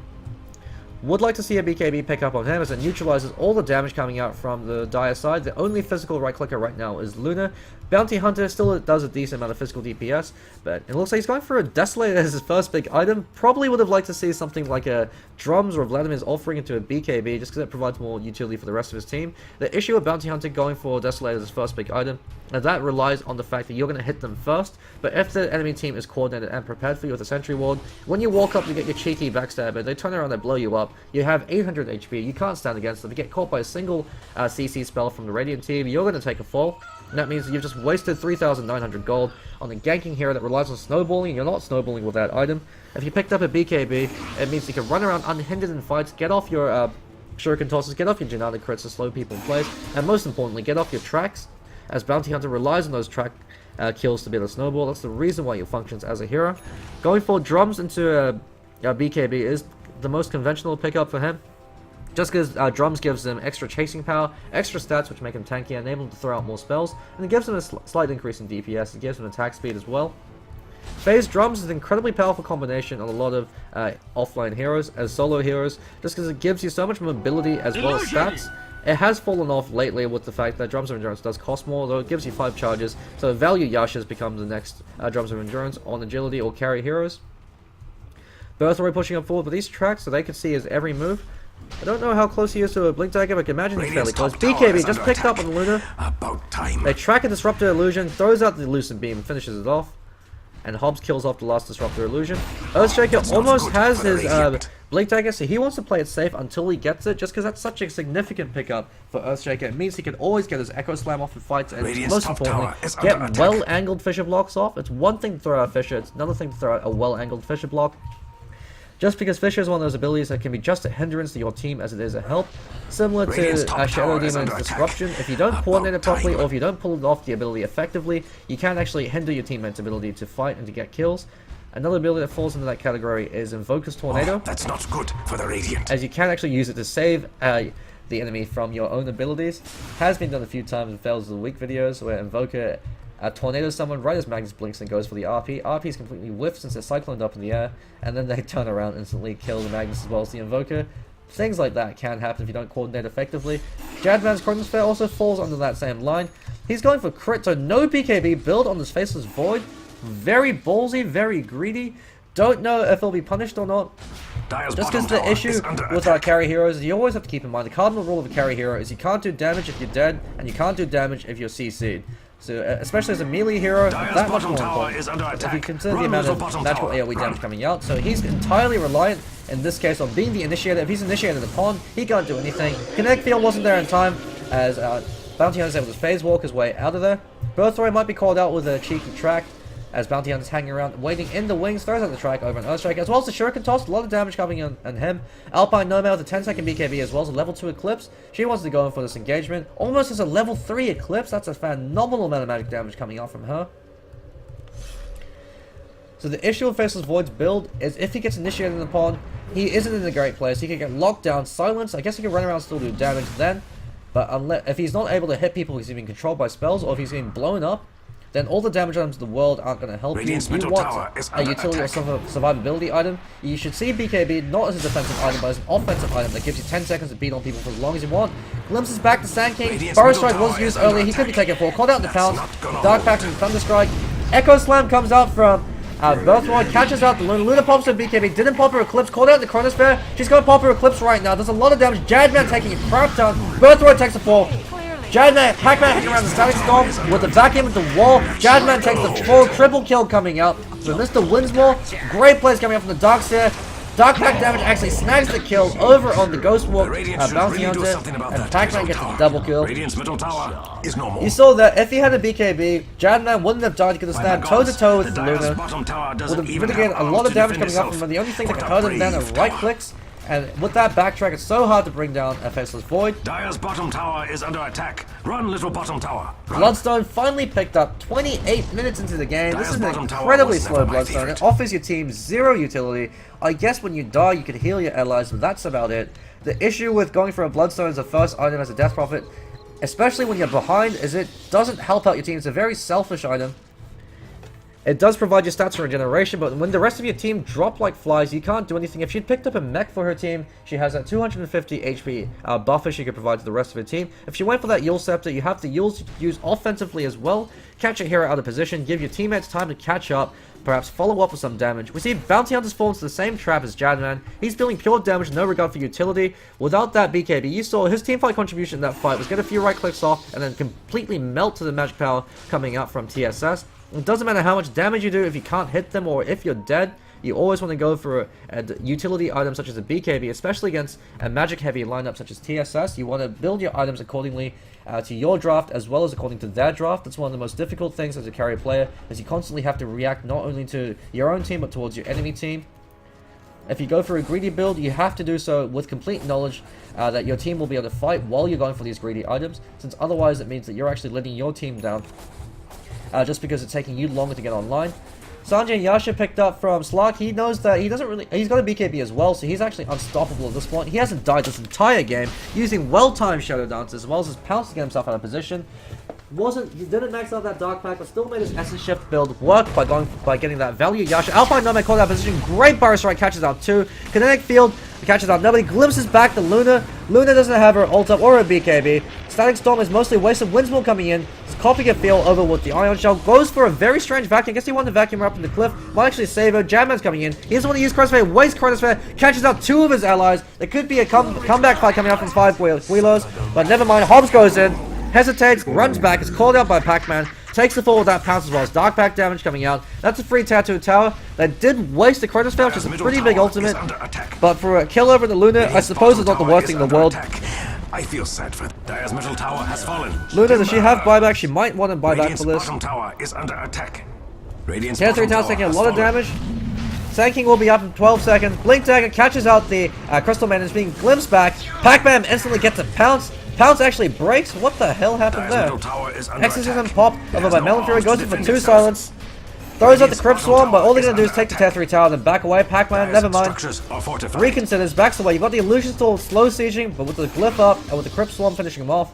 Speaker 1: Would like to see a BKB pick up on him as it neutralizes all the damage coming out from the Dire side. The only physical right clicker right now is Luna. Bounty Hunter still does a decent amount of physical DPS, but it looks like he's going for a Desolator as his first big item. Probably would have liked to see something like a Drums or Vladimir's offering into a BKB just because it provides more utility for the rest of his team. The issue with Bounty Hunter going for Desolator as his first big item, and that relies on the fact that you're going to hit them first, but if the enemy team is coordinated and prepared for you with a Sentry Ward, when you walk up to get your cheeky backstabber, they turn around and blow you up. you have 800 HP, you can't stand against them. If you get caught by a single CC spell from the Radiant team, you're going to take a fall. And that means you've just wasted 3,900 gold on a ganking hero that relies on snowballing, and you're not snowballing with that item. If you picked up a BKB, it means you can run around unhindered in fights, get off your shuriken tosses, get off your genetic crits to slow people in place, and most importantly, get off your tracks, as Bounty Hunter relies on those track kills to be able to snowball. That's the reason why he functions as a hero. Going for drums into BKB is the most conventional pickup for him, just because drums gives him extra chasing power, extra stats which make him tanky, enable him to throw out more spells, and it gives him a slight increase in DPS. It gives him attack speed as well. Phase drums is an incredibly powerful combination on a lot of offline heroes as solo heroes, just because it gives you so much mobility as well as stats. It has fallen off lately with the fact that Drums of Endurance does cost more, though it gives you 5 charges, so value Yasha's becomes the next Drums of Endurance on agility or carry heroes. Birthray pushing up forward with these tracks so they can see his every move. I don't know how close he is to a Blink Dagger, but I can imagine he's fairly close. BKB just picked up on Luna.
Speaker 2: About time.
Speaker 1: They track a Disruptor illusion, throws out the Lucent Beam, and finishes it off. And Hobbs kills off the last Disruptor illusion. Earthshaker almost has his Blink Dagger, so he wants to play it safe until he gets it, just because that's such a significant pickup for Earthshaker. It means he can always get his Echo Slam off in fights, and most importantly, get well-angled Fissure blocks off. It's one thing to throw out Fissure, it's another thing to throw out a well-angled Fissure block. Just because Fissure is one of those abilities that can be just a hindrance to your team as it is a help. Similar to Shadow Demon's Disruption, if you don't coordinate it properly or if you don't pull off the ability effectively, you can actually hinder your teammate's ability to fight and to get kills. Another ability that falls into that category is Invoker's Tornado.
Speaker 2: That's not good for the Radiant.
Speaker 1: As you can actually use it to save the enemy from your own abilities. Has been done a few times in Fails of the Week videos where Invoker tornadoes someone right as Magnus blinks and goes for the RP. RP is completely whiffed since they're cycloned up in the air, and then they turn around instantly, kill the Magnus as well as the Invoker. Things like that can happen if you don't coordinate effectively. Jadman's Chronosphere also falls under that same line. He's going for crit, so no BKB build on this Faceless Void. Very ballsy, very greedy. Don't know if he'll be punished or not. Just because the issue with our carry heroes is you always have to keep in mind the cardinal rule of a carry hero is you can't do damage if you're dead, and you can't do damage if you're CC'd. So, especially as a melee hero, that much more important. If you consider the amount of natural AoE damage coming out, so he's entirely reliant, in this case, on being the initiator. If he's initiated the pawn, he can't do anything. Kinetic Field wasn't there in time, as Bounty Hunter's able to phase walk his way out of there. Birthray might be called out with a cheeky track, as Bounty Hunter's hanging around, waiting in the wings, throws out the track over an Earthshaker, as well as the Shuriken Toss, a lot of damage coming on him. Alpine Nomad with a 10-second BKB as well as a level 2 Eclipse. She wants to go in for this engagement. Almost as a level 3 Eclipse, that's a phenomenal amount of magic damage coming out from her. So the issue with Faceless Void's build is if he gets initiated in the pawn, he isn't in a great place. He can get locked down, silenced. I guess he can run around and still do damage then. But if he's not able to hit people because he's being controlled by spells, or if he's getting blown up, then all the damage items of the world aren't going to help you. You want a utility or survivability item. You should see BKB not as a defensive item, but as an offensive item that gives you 10 seconds to beat on people for as long as you want. Glimpses back to Sandking. Burrow Strike was used earlier. He could be taken for. Called out in the pounce. Dark Pact and Thunder Strike. Echo Slam comes out from Birthright, catches out the Luna. Luna pops her BKB. Didn't pop her Eclipse. Called out the Chronosphere. She's going to pop her Eclipse right now. There's a lot of damage. Jadman taking a crap ton. Birthright takes a fall. Jadman, Pacman hanging around the Static Storm with the vacuum at the wall. Jadman takes the full triple kill coming out. So Mr. Winsmore, great plays coming up from the Darkseer. Dark Pact damage actually snags the kill over on the Ghost Walk Bounty Hunter, and Pacman gets the double kill. You saw that if he had a BKB, Jadman wouldn't have died. He could have snapped toe-to-toe with Luna. Would have mitigated a lot of damage coming up from him. The only thing that can hurt him then are right clicks. And with that backtrack, it's so hard to bring down a Faceless Void.
Speaker 2: Dire's bottom tower is under attack. Run, little bottom tower. Run.
Speaker 1: Bloodstone finally picked up 28 minutes into the game. This is an incredibly slow Bloodstone. It offers your team zero utility. I guess when you die, you can heal your allies, but that's about it. The issue with going for a Bloodstone as a first item as a Death Prophet, especially when you're behind, is it doesn't help out your team. It's a very selfish item. It does provide you stats for regeneration, but when the rest of your team drop like flies, you can't do anything. If she'd picked up a mech for her team, she has that 250 HP buffer she could provide to the rest of her team. If she went for that Yule Scepter, you have the Yules to use offensively as well. Catch a hero out of position, give your teammates time to catch up, perhaps follow up with some damage. We see Bounty Hunters fall into the same trap as Jadman. He's dealing pure damage, no regard for utility. Without that BKB, you saw his teamfight contribution in that fight was get a few right clicks off and then completely melt to the magic power coming out from TSS. It doesn't matter how much damage you do if you can't hit them or if you're dead. you always want to go for a utility item such as a BKB, especially against a magic heavy lineup such as TSS. You want to build your items accordingly to your draft as well as according to their draft. That's one of the most difficult things as a carry player, as you constantly have to react not only to your own team but towards your enemy team. If you go for a greedy build, you have to do so with complete knowledge that your team will be able to fight while you're going for these greedy items, since otherwise it means that you're actually letting your team down just because it's taking you longer to get online. Sanjay Yasha picked up from Slark. He knows that he's got a BKB as well, so he's actually unstoppable at this point. He hasn't died this entire game, using well-timed Shadow Dances as well as his pounce to get himself out of position. He didn't max out that Dark Pack, but still made his Essence Shift build work by getting that value. Yasha Alpine Nomad caught that position. Great Burst Strike, catches out 2. Kinetic Field catches out nobody. Glimpses back to Luna. Luna doesn't have her ult up or a BKB. Static Storm is mostly wasted. Windsmill coming in. He's copying a field over with the Ion Shell. Goes for a very strange vacuum. I guess he wanted to vacuum her up in the cliff. Might actually save her. Jamman's coming in. He doesn't want to use Chronosphere. Wastes Chronosphere. Catches out 2 of his allies. There could be a comeback fight coming up from 5 Gweilos. But never mind. Hobbs goes in. Hesitates. Runs back. Is called out by Pacman. Takes the fall with that pounce as well as Dark Pack damage coming out. That's a free Tattoo Tower. That did waste the Chronosphere, which is a pretty big ultimate. But for a kill over the Luna, I suppose it's not the worst thing in the world.
Speaker 2: I feel sad for Dire's middle tower has fallen.
Speaker 1: Luna, does she have buyback? She might want to buy back for this.
Speaker 2: Bottom tower is under attack. Radiant's
Speaker 1: Tier 3 tower's taking a lot of damage. Sandking will be up in 12 seconds. Blink Dagger catches out the Crystal Man and is being glimpsed back. Pacman instantly gets a pounce. Pounce actually breaks. What the hell happened there? Exorcism pop over by Melon Fury. Goes in for 2 silence. Throws out the Crypt Swarm, but all they're going to do is take the Tier 3 tower, then back away. Pacman, never mind. Reconsiders, backs away. You've got the Illusion Stall slow sieging, but with the Glyph up and with the Crypt Swarm finishing him off,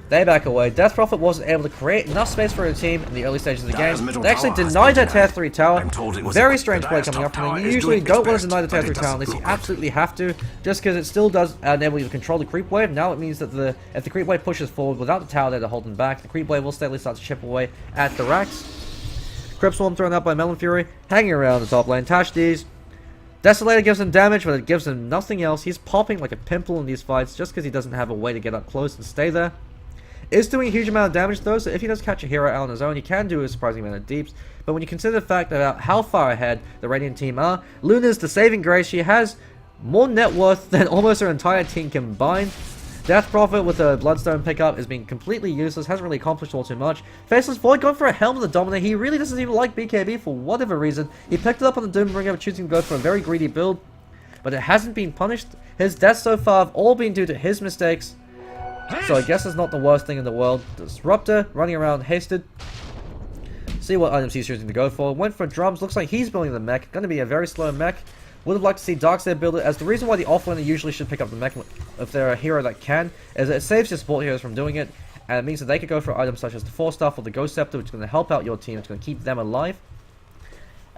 Speaker 1: they back away. Death Prophet wasn't able to create enough space for a team in the early stages of the game. They actually denied their Tier 3 tower. Very strange play coming up from them. You usually don't want to deny the Tier 3 tower unless you absolutely have to, just because it still does enable you to control the creep wave. Now it means that if the creep wave pushes forward without the tower there to hold them back, the creep wave will steadily start to chip away at the racks. Crypt Swarm thrown out by Melon Fury, hanging around the top lane. Tashd's Desolator gives him damage, but it gives him nothing else. He's popping like a pimple in these fights just because he doesn't have a way to get up close and stay there. Is doing a huge amount of damage though, so if he does catch a hero out on his own, he can do a surprising amount of deeps. But when you consider the fact about how far ahead the Radiant team are, Luna's the saving grace. She has more net worth than almost her entire team combined. Death Prophet with a Bloodstone pickup is being completely useless, hasn't really accomplished all too much. Faceless Void going for a Helm of the Dominator. He really doesn't even like BKB for whatever reason. He picked it up on the Doombringer, choosing to go for a very greedy build, but it hasn't been punished. His deaths so far have all been due to his mistakes, so I guess it's not the worst thing in the world. Disruptor running around hasted. See what items he's choosing to go for. Went for drums. Looks like he's building the mech. Going to be a very slow mech. Would have liked to see Darkseer build it, as the reason why the offlaner usually should pick up the mech if they're a hero that can, is that it saves your support heroes from doing it, and it means that they could go for items such as the Force Staff or the Ghost Scepter, which is going to help out your team. It's going to keep them alive.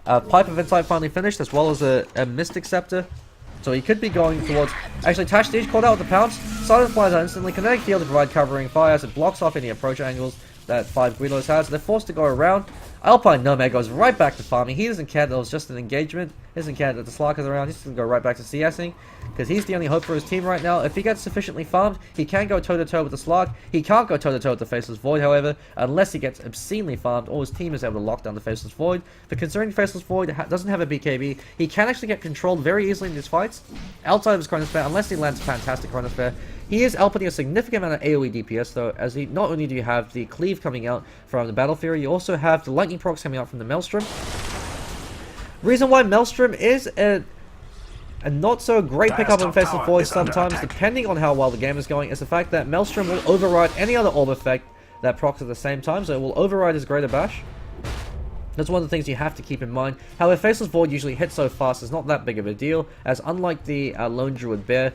Speaker 1: Pipe of Insight finally finished, as well as a Mystic Scepter. So he could be going towards... Actually, Tashd's called out with the pounce. Silence flies out instantly. Kinetic Field to provide covering fire as it blocks off any approach angles that 5 Gweilos has. They're forced to go around. Alpine Nomad goes right back to farming. He doesn't care that it was just an engagement. He doesn't care that the Slark is around. He's just going to go right back to CSing, because he's the only hope for his team right now. If he gets sufficiently farmed, he can go toe-to-toe with the Slark. He can't go toe-to-toe with the Faceless Void, however, unless he gets obscenely farmed or his team is able to lock down the Faceless Void. But considering Faceless Void doesn't have a BKB, he can actually get controlled very easily in these fights, outside of his Chronosphere, unless he lands a fantastic Chronosphere. He is outputting a significant amount of AoE DPS though, as he not only do you have the cleave coming out from the Battle Fury, you also have the lightning procs coming out from the Maelstrom. Reason why Maelstrom is a not so great pickup on Faceless Void sometimes, depending on how well the game is going, is the fact that Maelstrom will override any other orb effect that procs at the same time, so it will override his Greater Bash. That's one of the things you have to keep in mind. However, Faceless Void usually hits so fast, it's not that big of a deal, as unlike the Lone Druid Bear,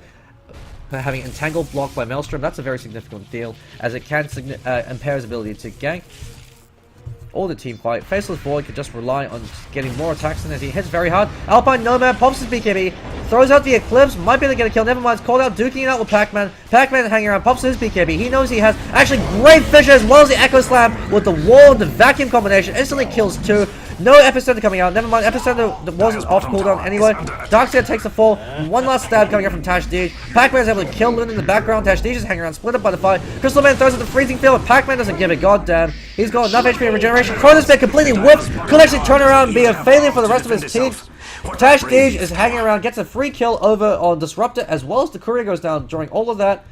Speaker 1: having Entangled blocked by Maelstrom, that's a very significant deal, as it can impair his ability to gank or the team fight. Faceless Void could just rely on getting more attacks in as he hits very hard. Alpine Nomad pops his BKB, throws out the Eclipse, might be able to get a kill, never mind, it's called out, duking it out with Pacman. Pacman hanging around, pops his BKB, he knows he has actually great Fissure as well as the Echo Slam with the wall and the vacuum combination, instantly kills 2. No Epicenter coming out, never mind, Epicenter wasn't off cooldown anyway. Darkseer takes a fall, one last stab coming out from Tashd's. Pacman is able to kill Luna in the background, Tashd's just hanging around, split up by the fight. Crystal Man throws out the freezing field, but Pacman doesn't give a goddamn. He's got enough HP and regeneration. Chronosphere completely whipped, could actually turn around and be a failure for the rest of his team. Tashdij is hanging around, gets a free kill over on Disruptor, as well as the courier goes down during all of that.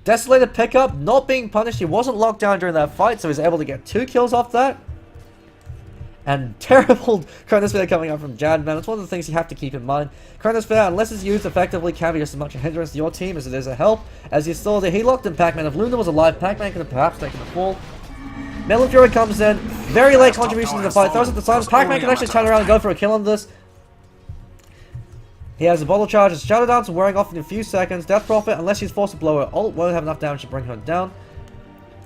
Speaker 1: Desolator pickup, not being punished. He wasn't locked down during that fight, so he's able to get 2 kills off that. And terrible Chronosphere coming up from Jadman. That's one of the things you have to keep in mind. Chronosphere, unless it's used effectively, can be just as much a hindrance to your team as it is a help. As you saw there, he locked in Pacman. If Luna was alive, Pacman could have perhaps taken the fall. Melon Fury comes in. Very late contribution to the fight. Throws at the silence. Pacman can actually turn around and go for a kill on this. He has a bottle charge. His Shadow Dance wearing off in a few seconds. Death Prophet, unless he's forced to blow her ult, won't have enough damage to bring her down.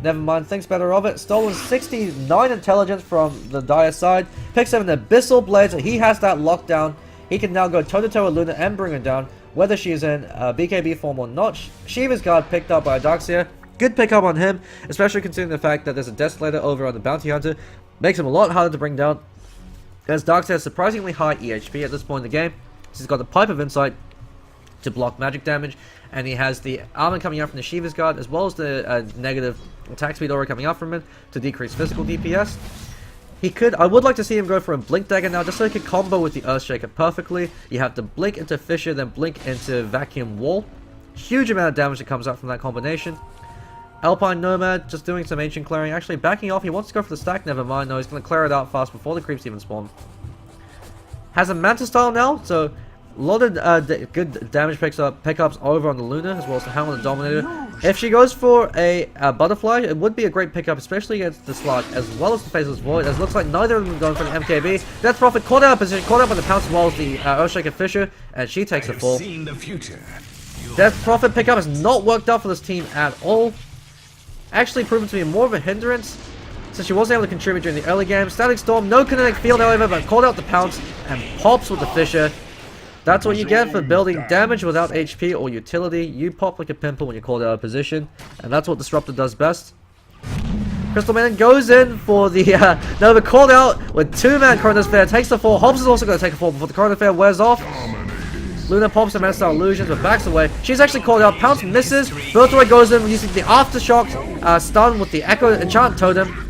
Speaker 1: Never mind, thinks better of it. Stolen 69 intelligence from the Dire side. Picks up an Abyssal Blade, so he has that locked down. He can now go toe-to-toe with Luna and bring her down, whether she is in BKB form or not. Shiva's Guard picked up by Darkseer. Good pickup on him, especially considering the fact that there's a Desolator over on the Bounty Hunter. Makes him a lot harder to bring down, as Darkseer has surprisingly high EHP at this point in the game. He's got the Pipe of Insight to block magic damage, and he has the armor coming out from the Shiva's Guard, as well as the negative attack speed aura coming out from it to decrease physical DPS. I would like to see him go for a Blink Dagger now, just so he can combo with the Earthshaker perfectly. You have to Blink into Fissure, then Blink into Vacuum Wall. Huge amount of damage that comes out from that combination. Alpine Nomad, just doing some ancient clearing, actually backing off. He wants to go for the stack, never mind. No, he's going to clear it out fast before the creeps even spawn. Has a Manta style now, so a lot of good damage pickups over on the Luna, as well as the Helm of the Dominator. If she goes for a Butterfly, it would be a great pickup, especially against the Slark, as well as the Faceless Void, as it looks like neither of them are going for the MKB. Death Prophet caught out of position, caught up on the pounce, as well as the Earthshaker Fissure, and she takes the fall. Death Prophet pickup has not worked out for this team at all. Actually proven to be more of a hindrance, since she wasn't able to contribute during the early game. Static Storm, no kinetic field however, but called out the pounce and pops with the Fissure. That's what you get for building damage without HP or utility. You pop like a pimple when you're called out of position, and that's what Disruptor does best. Crystal Maiden goes in for the Nova called out with 2-man Chronosphere, takes the fall. Hobbs is also going to take a fall before the Chronosphere wears off. Luna pops a Menace Illusions but backs away. She's actually called out. Pounce misses. Birthright goes in using the Aftershock stun with the Echo Enchant Totem.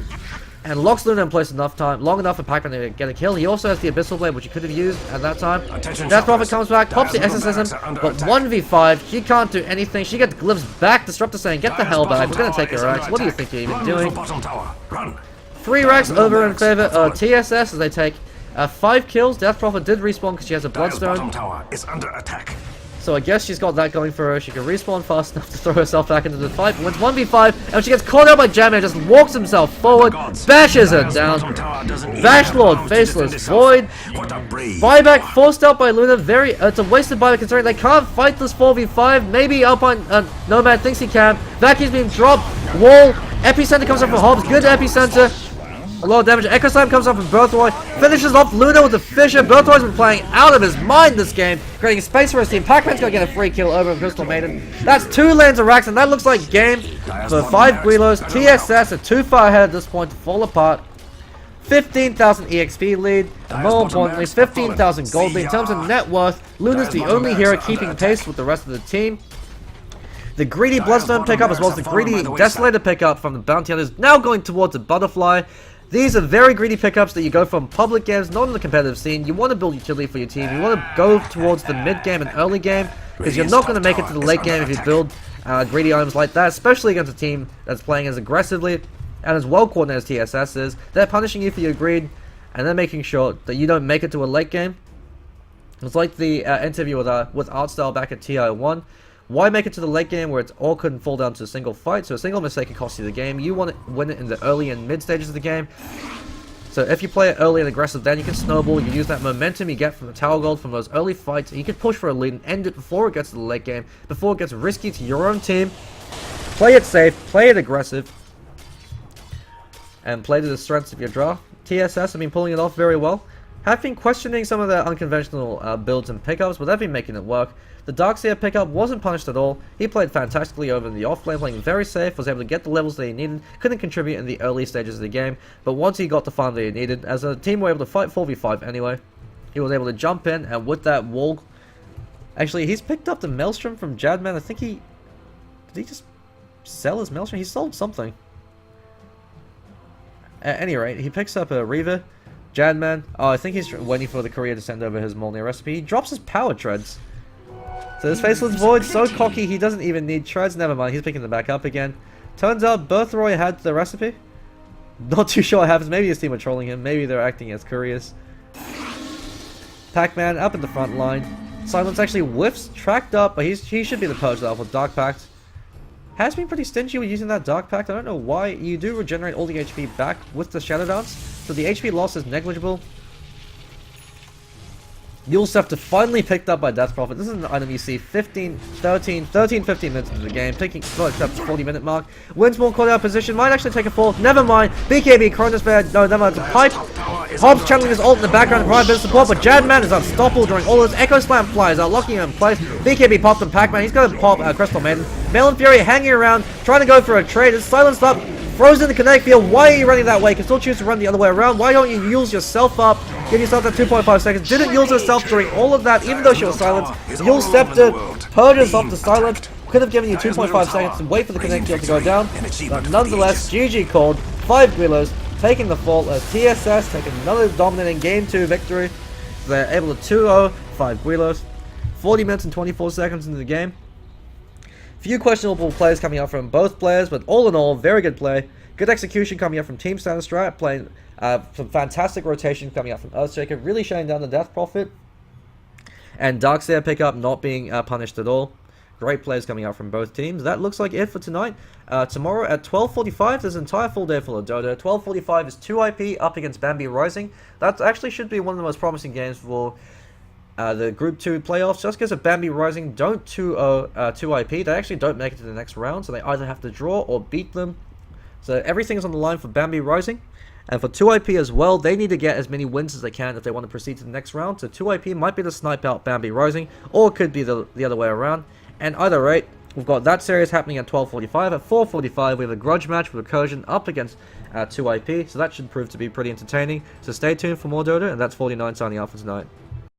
Speaker 1: And locks Luna in place long enough for Pacman to get a kill. He also has the Abyssal Blade, which he could have used at that time. Death Prophet comes back, pops the Exorcism, but 1v5, she can't do anything. She gets glimpsed back. Disruptor saying, get the hell back, we're going to take your racks. What do you think you're even doing? 3 racks over in favor of TSS as they take 5 kills. Death Prophet did respawn because she has a Bloodstone. So I guess she's got that going for her. She can respawn fast enough to throw herself back into the fight. Wins 1v5, and she gets caught out by Jammer, just walks himself forward, bashes her down. Vash Lord, Faceless, Void. Buyback forced out by Luna. It's a wasted buyback considering they can't fight this 4v5. Maybe Alpine Nomad thinks he can. Vacuum's being dropped. Wall. Epicenter comes up for Hobbs. Good Epicenter. A lot of damage. Echo Slam comes up from Birthright. Finishes off Luna with the Fissure. Birthright's been playing out of his mind this game, creating space for his team. Pacman's going to get a free kill over Crystal Maiden. That's 2 lands of racks, and that looks like game for 5 Gweilos. TSS are too far ahead at this point to fall apart. 15,000 EXP lead, and more importantly, 15,000 gold lead. In terms of net worth, Luna's the only hero keeping pace with the rest of the team. The greedy Bloodstone pickup, as well as the greedy Desolator pickup from the Bounty Hunters, now going towards a Butterfly. These are very greedy pickups that you go from public games, not in the competitive scene. You want to build utility for your team. You want to go towards the mid game and early game, because you're not going to make it to the late game if you build greedy items like that, especially against a team that's playing as aggressively and as well coordinated as TSS is. They're punishing you for your greed, and they're making sure that you don't make it to a late game. It's like the interview with Artstyle back at TI1. Why make it to the late game where it all couldn't fall down to a single fight? So a single mistake can cost you the game. You want to win it in the early and mid stages of the game. So if you play it early and aggressive, then you can snowball. You use that momentum you get from the Tower Gold from those early fights. And you can push for a lead and end it before it gets to the late game. Before it gets risky to your own team. Play it safe. Play it aggressive. And play to the strengths of your draw. TSS have been pulling it off very well. Have been questioning some of their unconventional builds and pickups, but they've been making it work. The Darkseer pickup wasn't punished at all. He played fantastically over in the offlane, playing very safe, was able to get the levels that he needed, couldn't contribute in the early stages of the game, but once he got the farm that he needed, as a team were able to fight 4v5 anyway, he was able to jump in, and with that wall... Actually, he's picked up the Maelstrom from Jadman. I think he... Did he just sell his Maelstrom? He sold something. At any rate, he picks up a Reaver, Jadman, oh, I think he's waiting for the courier to send over his Molnir recipe. He drops his power treads. So this Faceless Void, so cocky, he doesn't even need treads. Never mind, he's picking them back up again. Turns out Birthroy had the recipe. Not too sure what happens. Maybe his team are trolling him. Maybe they're acting as couriers. Pacman up in the front line. Silence actually whiffs, tracked up, but he should be the purge out with Dark Pact. Has been pretty stingy with using that Dark Pact. I don't know why. You do regenerate all the HP back with the Shadow Dance, so the HP loss is negligible. Yulsefter finally picked up by Death Prophet. This is an item you see 15 minutes into the game. Taking, well, except 40-minute mark. Winsmore caught out position. Might actually take a fall. Never mind. BKB, Cronus Bear. No, never mind. It's a pipe. Hobbs channeling his ult in the background to provide a bit of support, but Jadman is unstoppable during all this. Echo Slam flies out, locking him in place. BKB popped on Pacman. He's going to pop Crystal Maiden. Balin Fury hanging around, trying to go for a trade. It's silenced up. Frozen in the kinetic field. Why are you running that way? You can still choose to run the other way around. Why don't you use yourself up? Give yourself that 2.5 seconds. Didn't use herself during all of that, even though she was silenced. Yulsefter purges off the silence. Could have given you 2.5 seconds to wait for the kinetic field to go down. But nonetheless, GG called. 5 Gweilos taking the fall as TSS taking another dominating Game 2 victory. They're able to 2-0 5 Gweilos. 40 minutes and 24 seconds into the game. Few questionable plays coming out from both players, but all in all, very good play. Good execution coming out from Team Standard Strat, playing some fantastic rotation coming out from Earthshaker, really shutting down the Death Prophet. And Darkseer pickup not being punished at all. Great plays coming out from both teams. That looks like it for tonight. Tomorrow at 12:45, there's an entire full day full of Dota. 12:45 is 2IP up against Bambi Rising. That actually should be one of the most promising games for the Group 2 playoffs, just because of Bambi Rising don't 2-0 2IP, they actually don't make it to the next round, so they either have to draw or beat them. So everything's on the line for Bambi Rising. And for 2IP as well, they need to get as many wins as they can if they want to proceed to the next round. So 2IP might be the snipe out Bambi Rising, or it could be the other way around. And either rate, we've got that series happening at 12:45. At 4:45, we have a grudge match with Recursion up against 2IP, so that should prove to be pretty entertaining. So stay tuned for more Dota, and that's 49 signing off for tonight.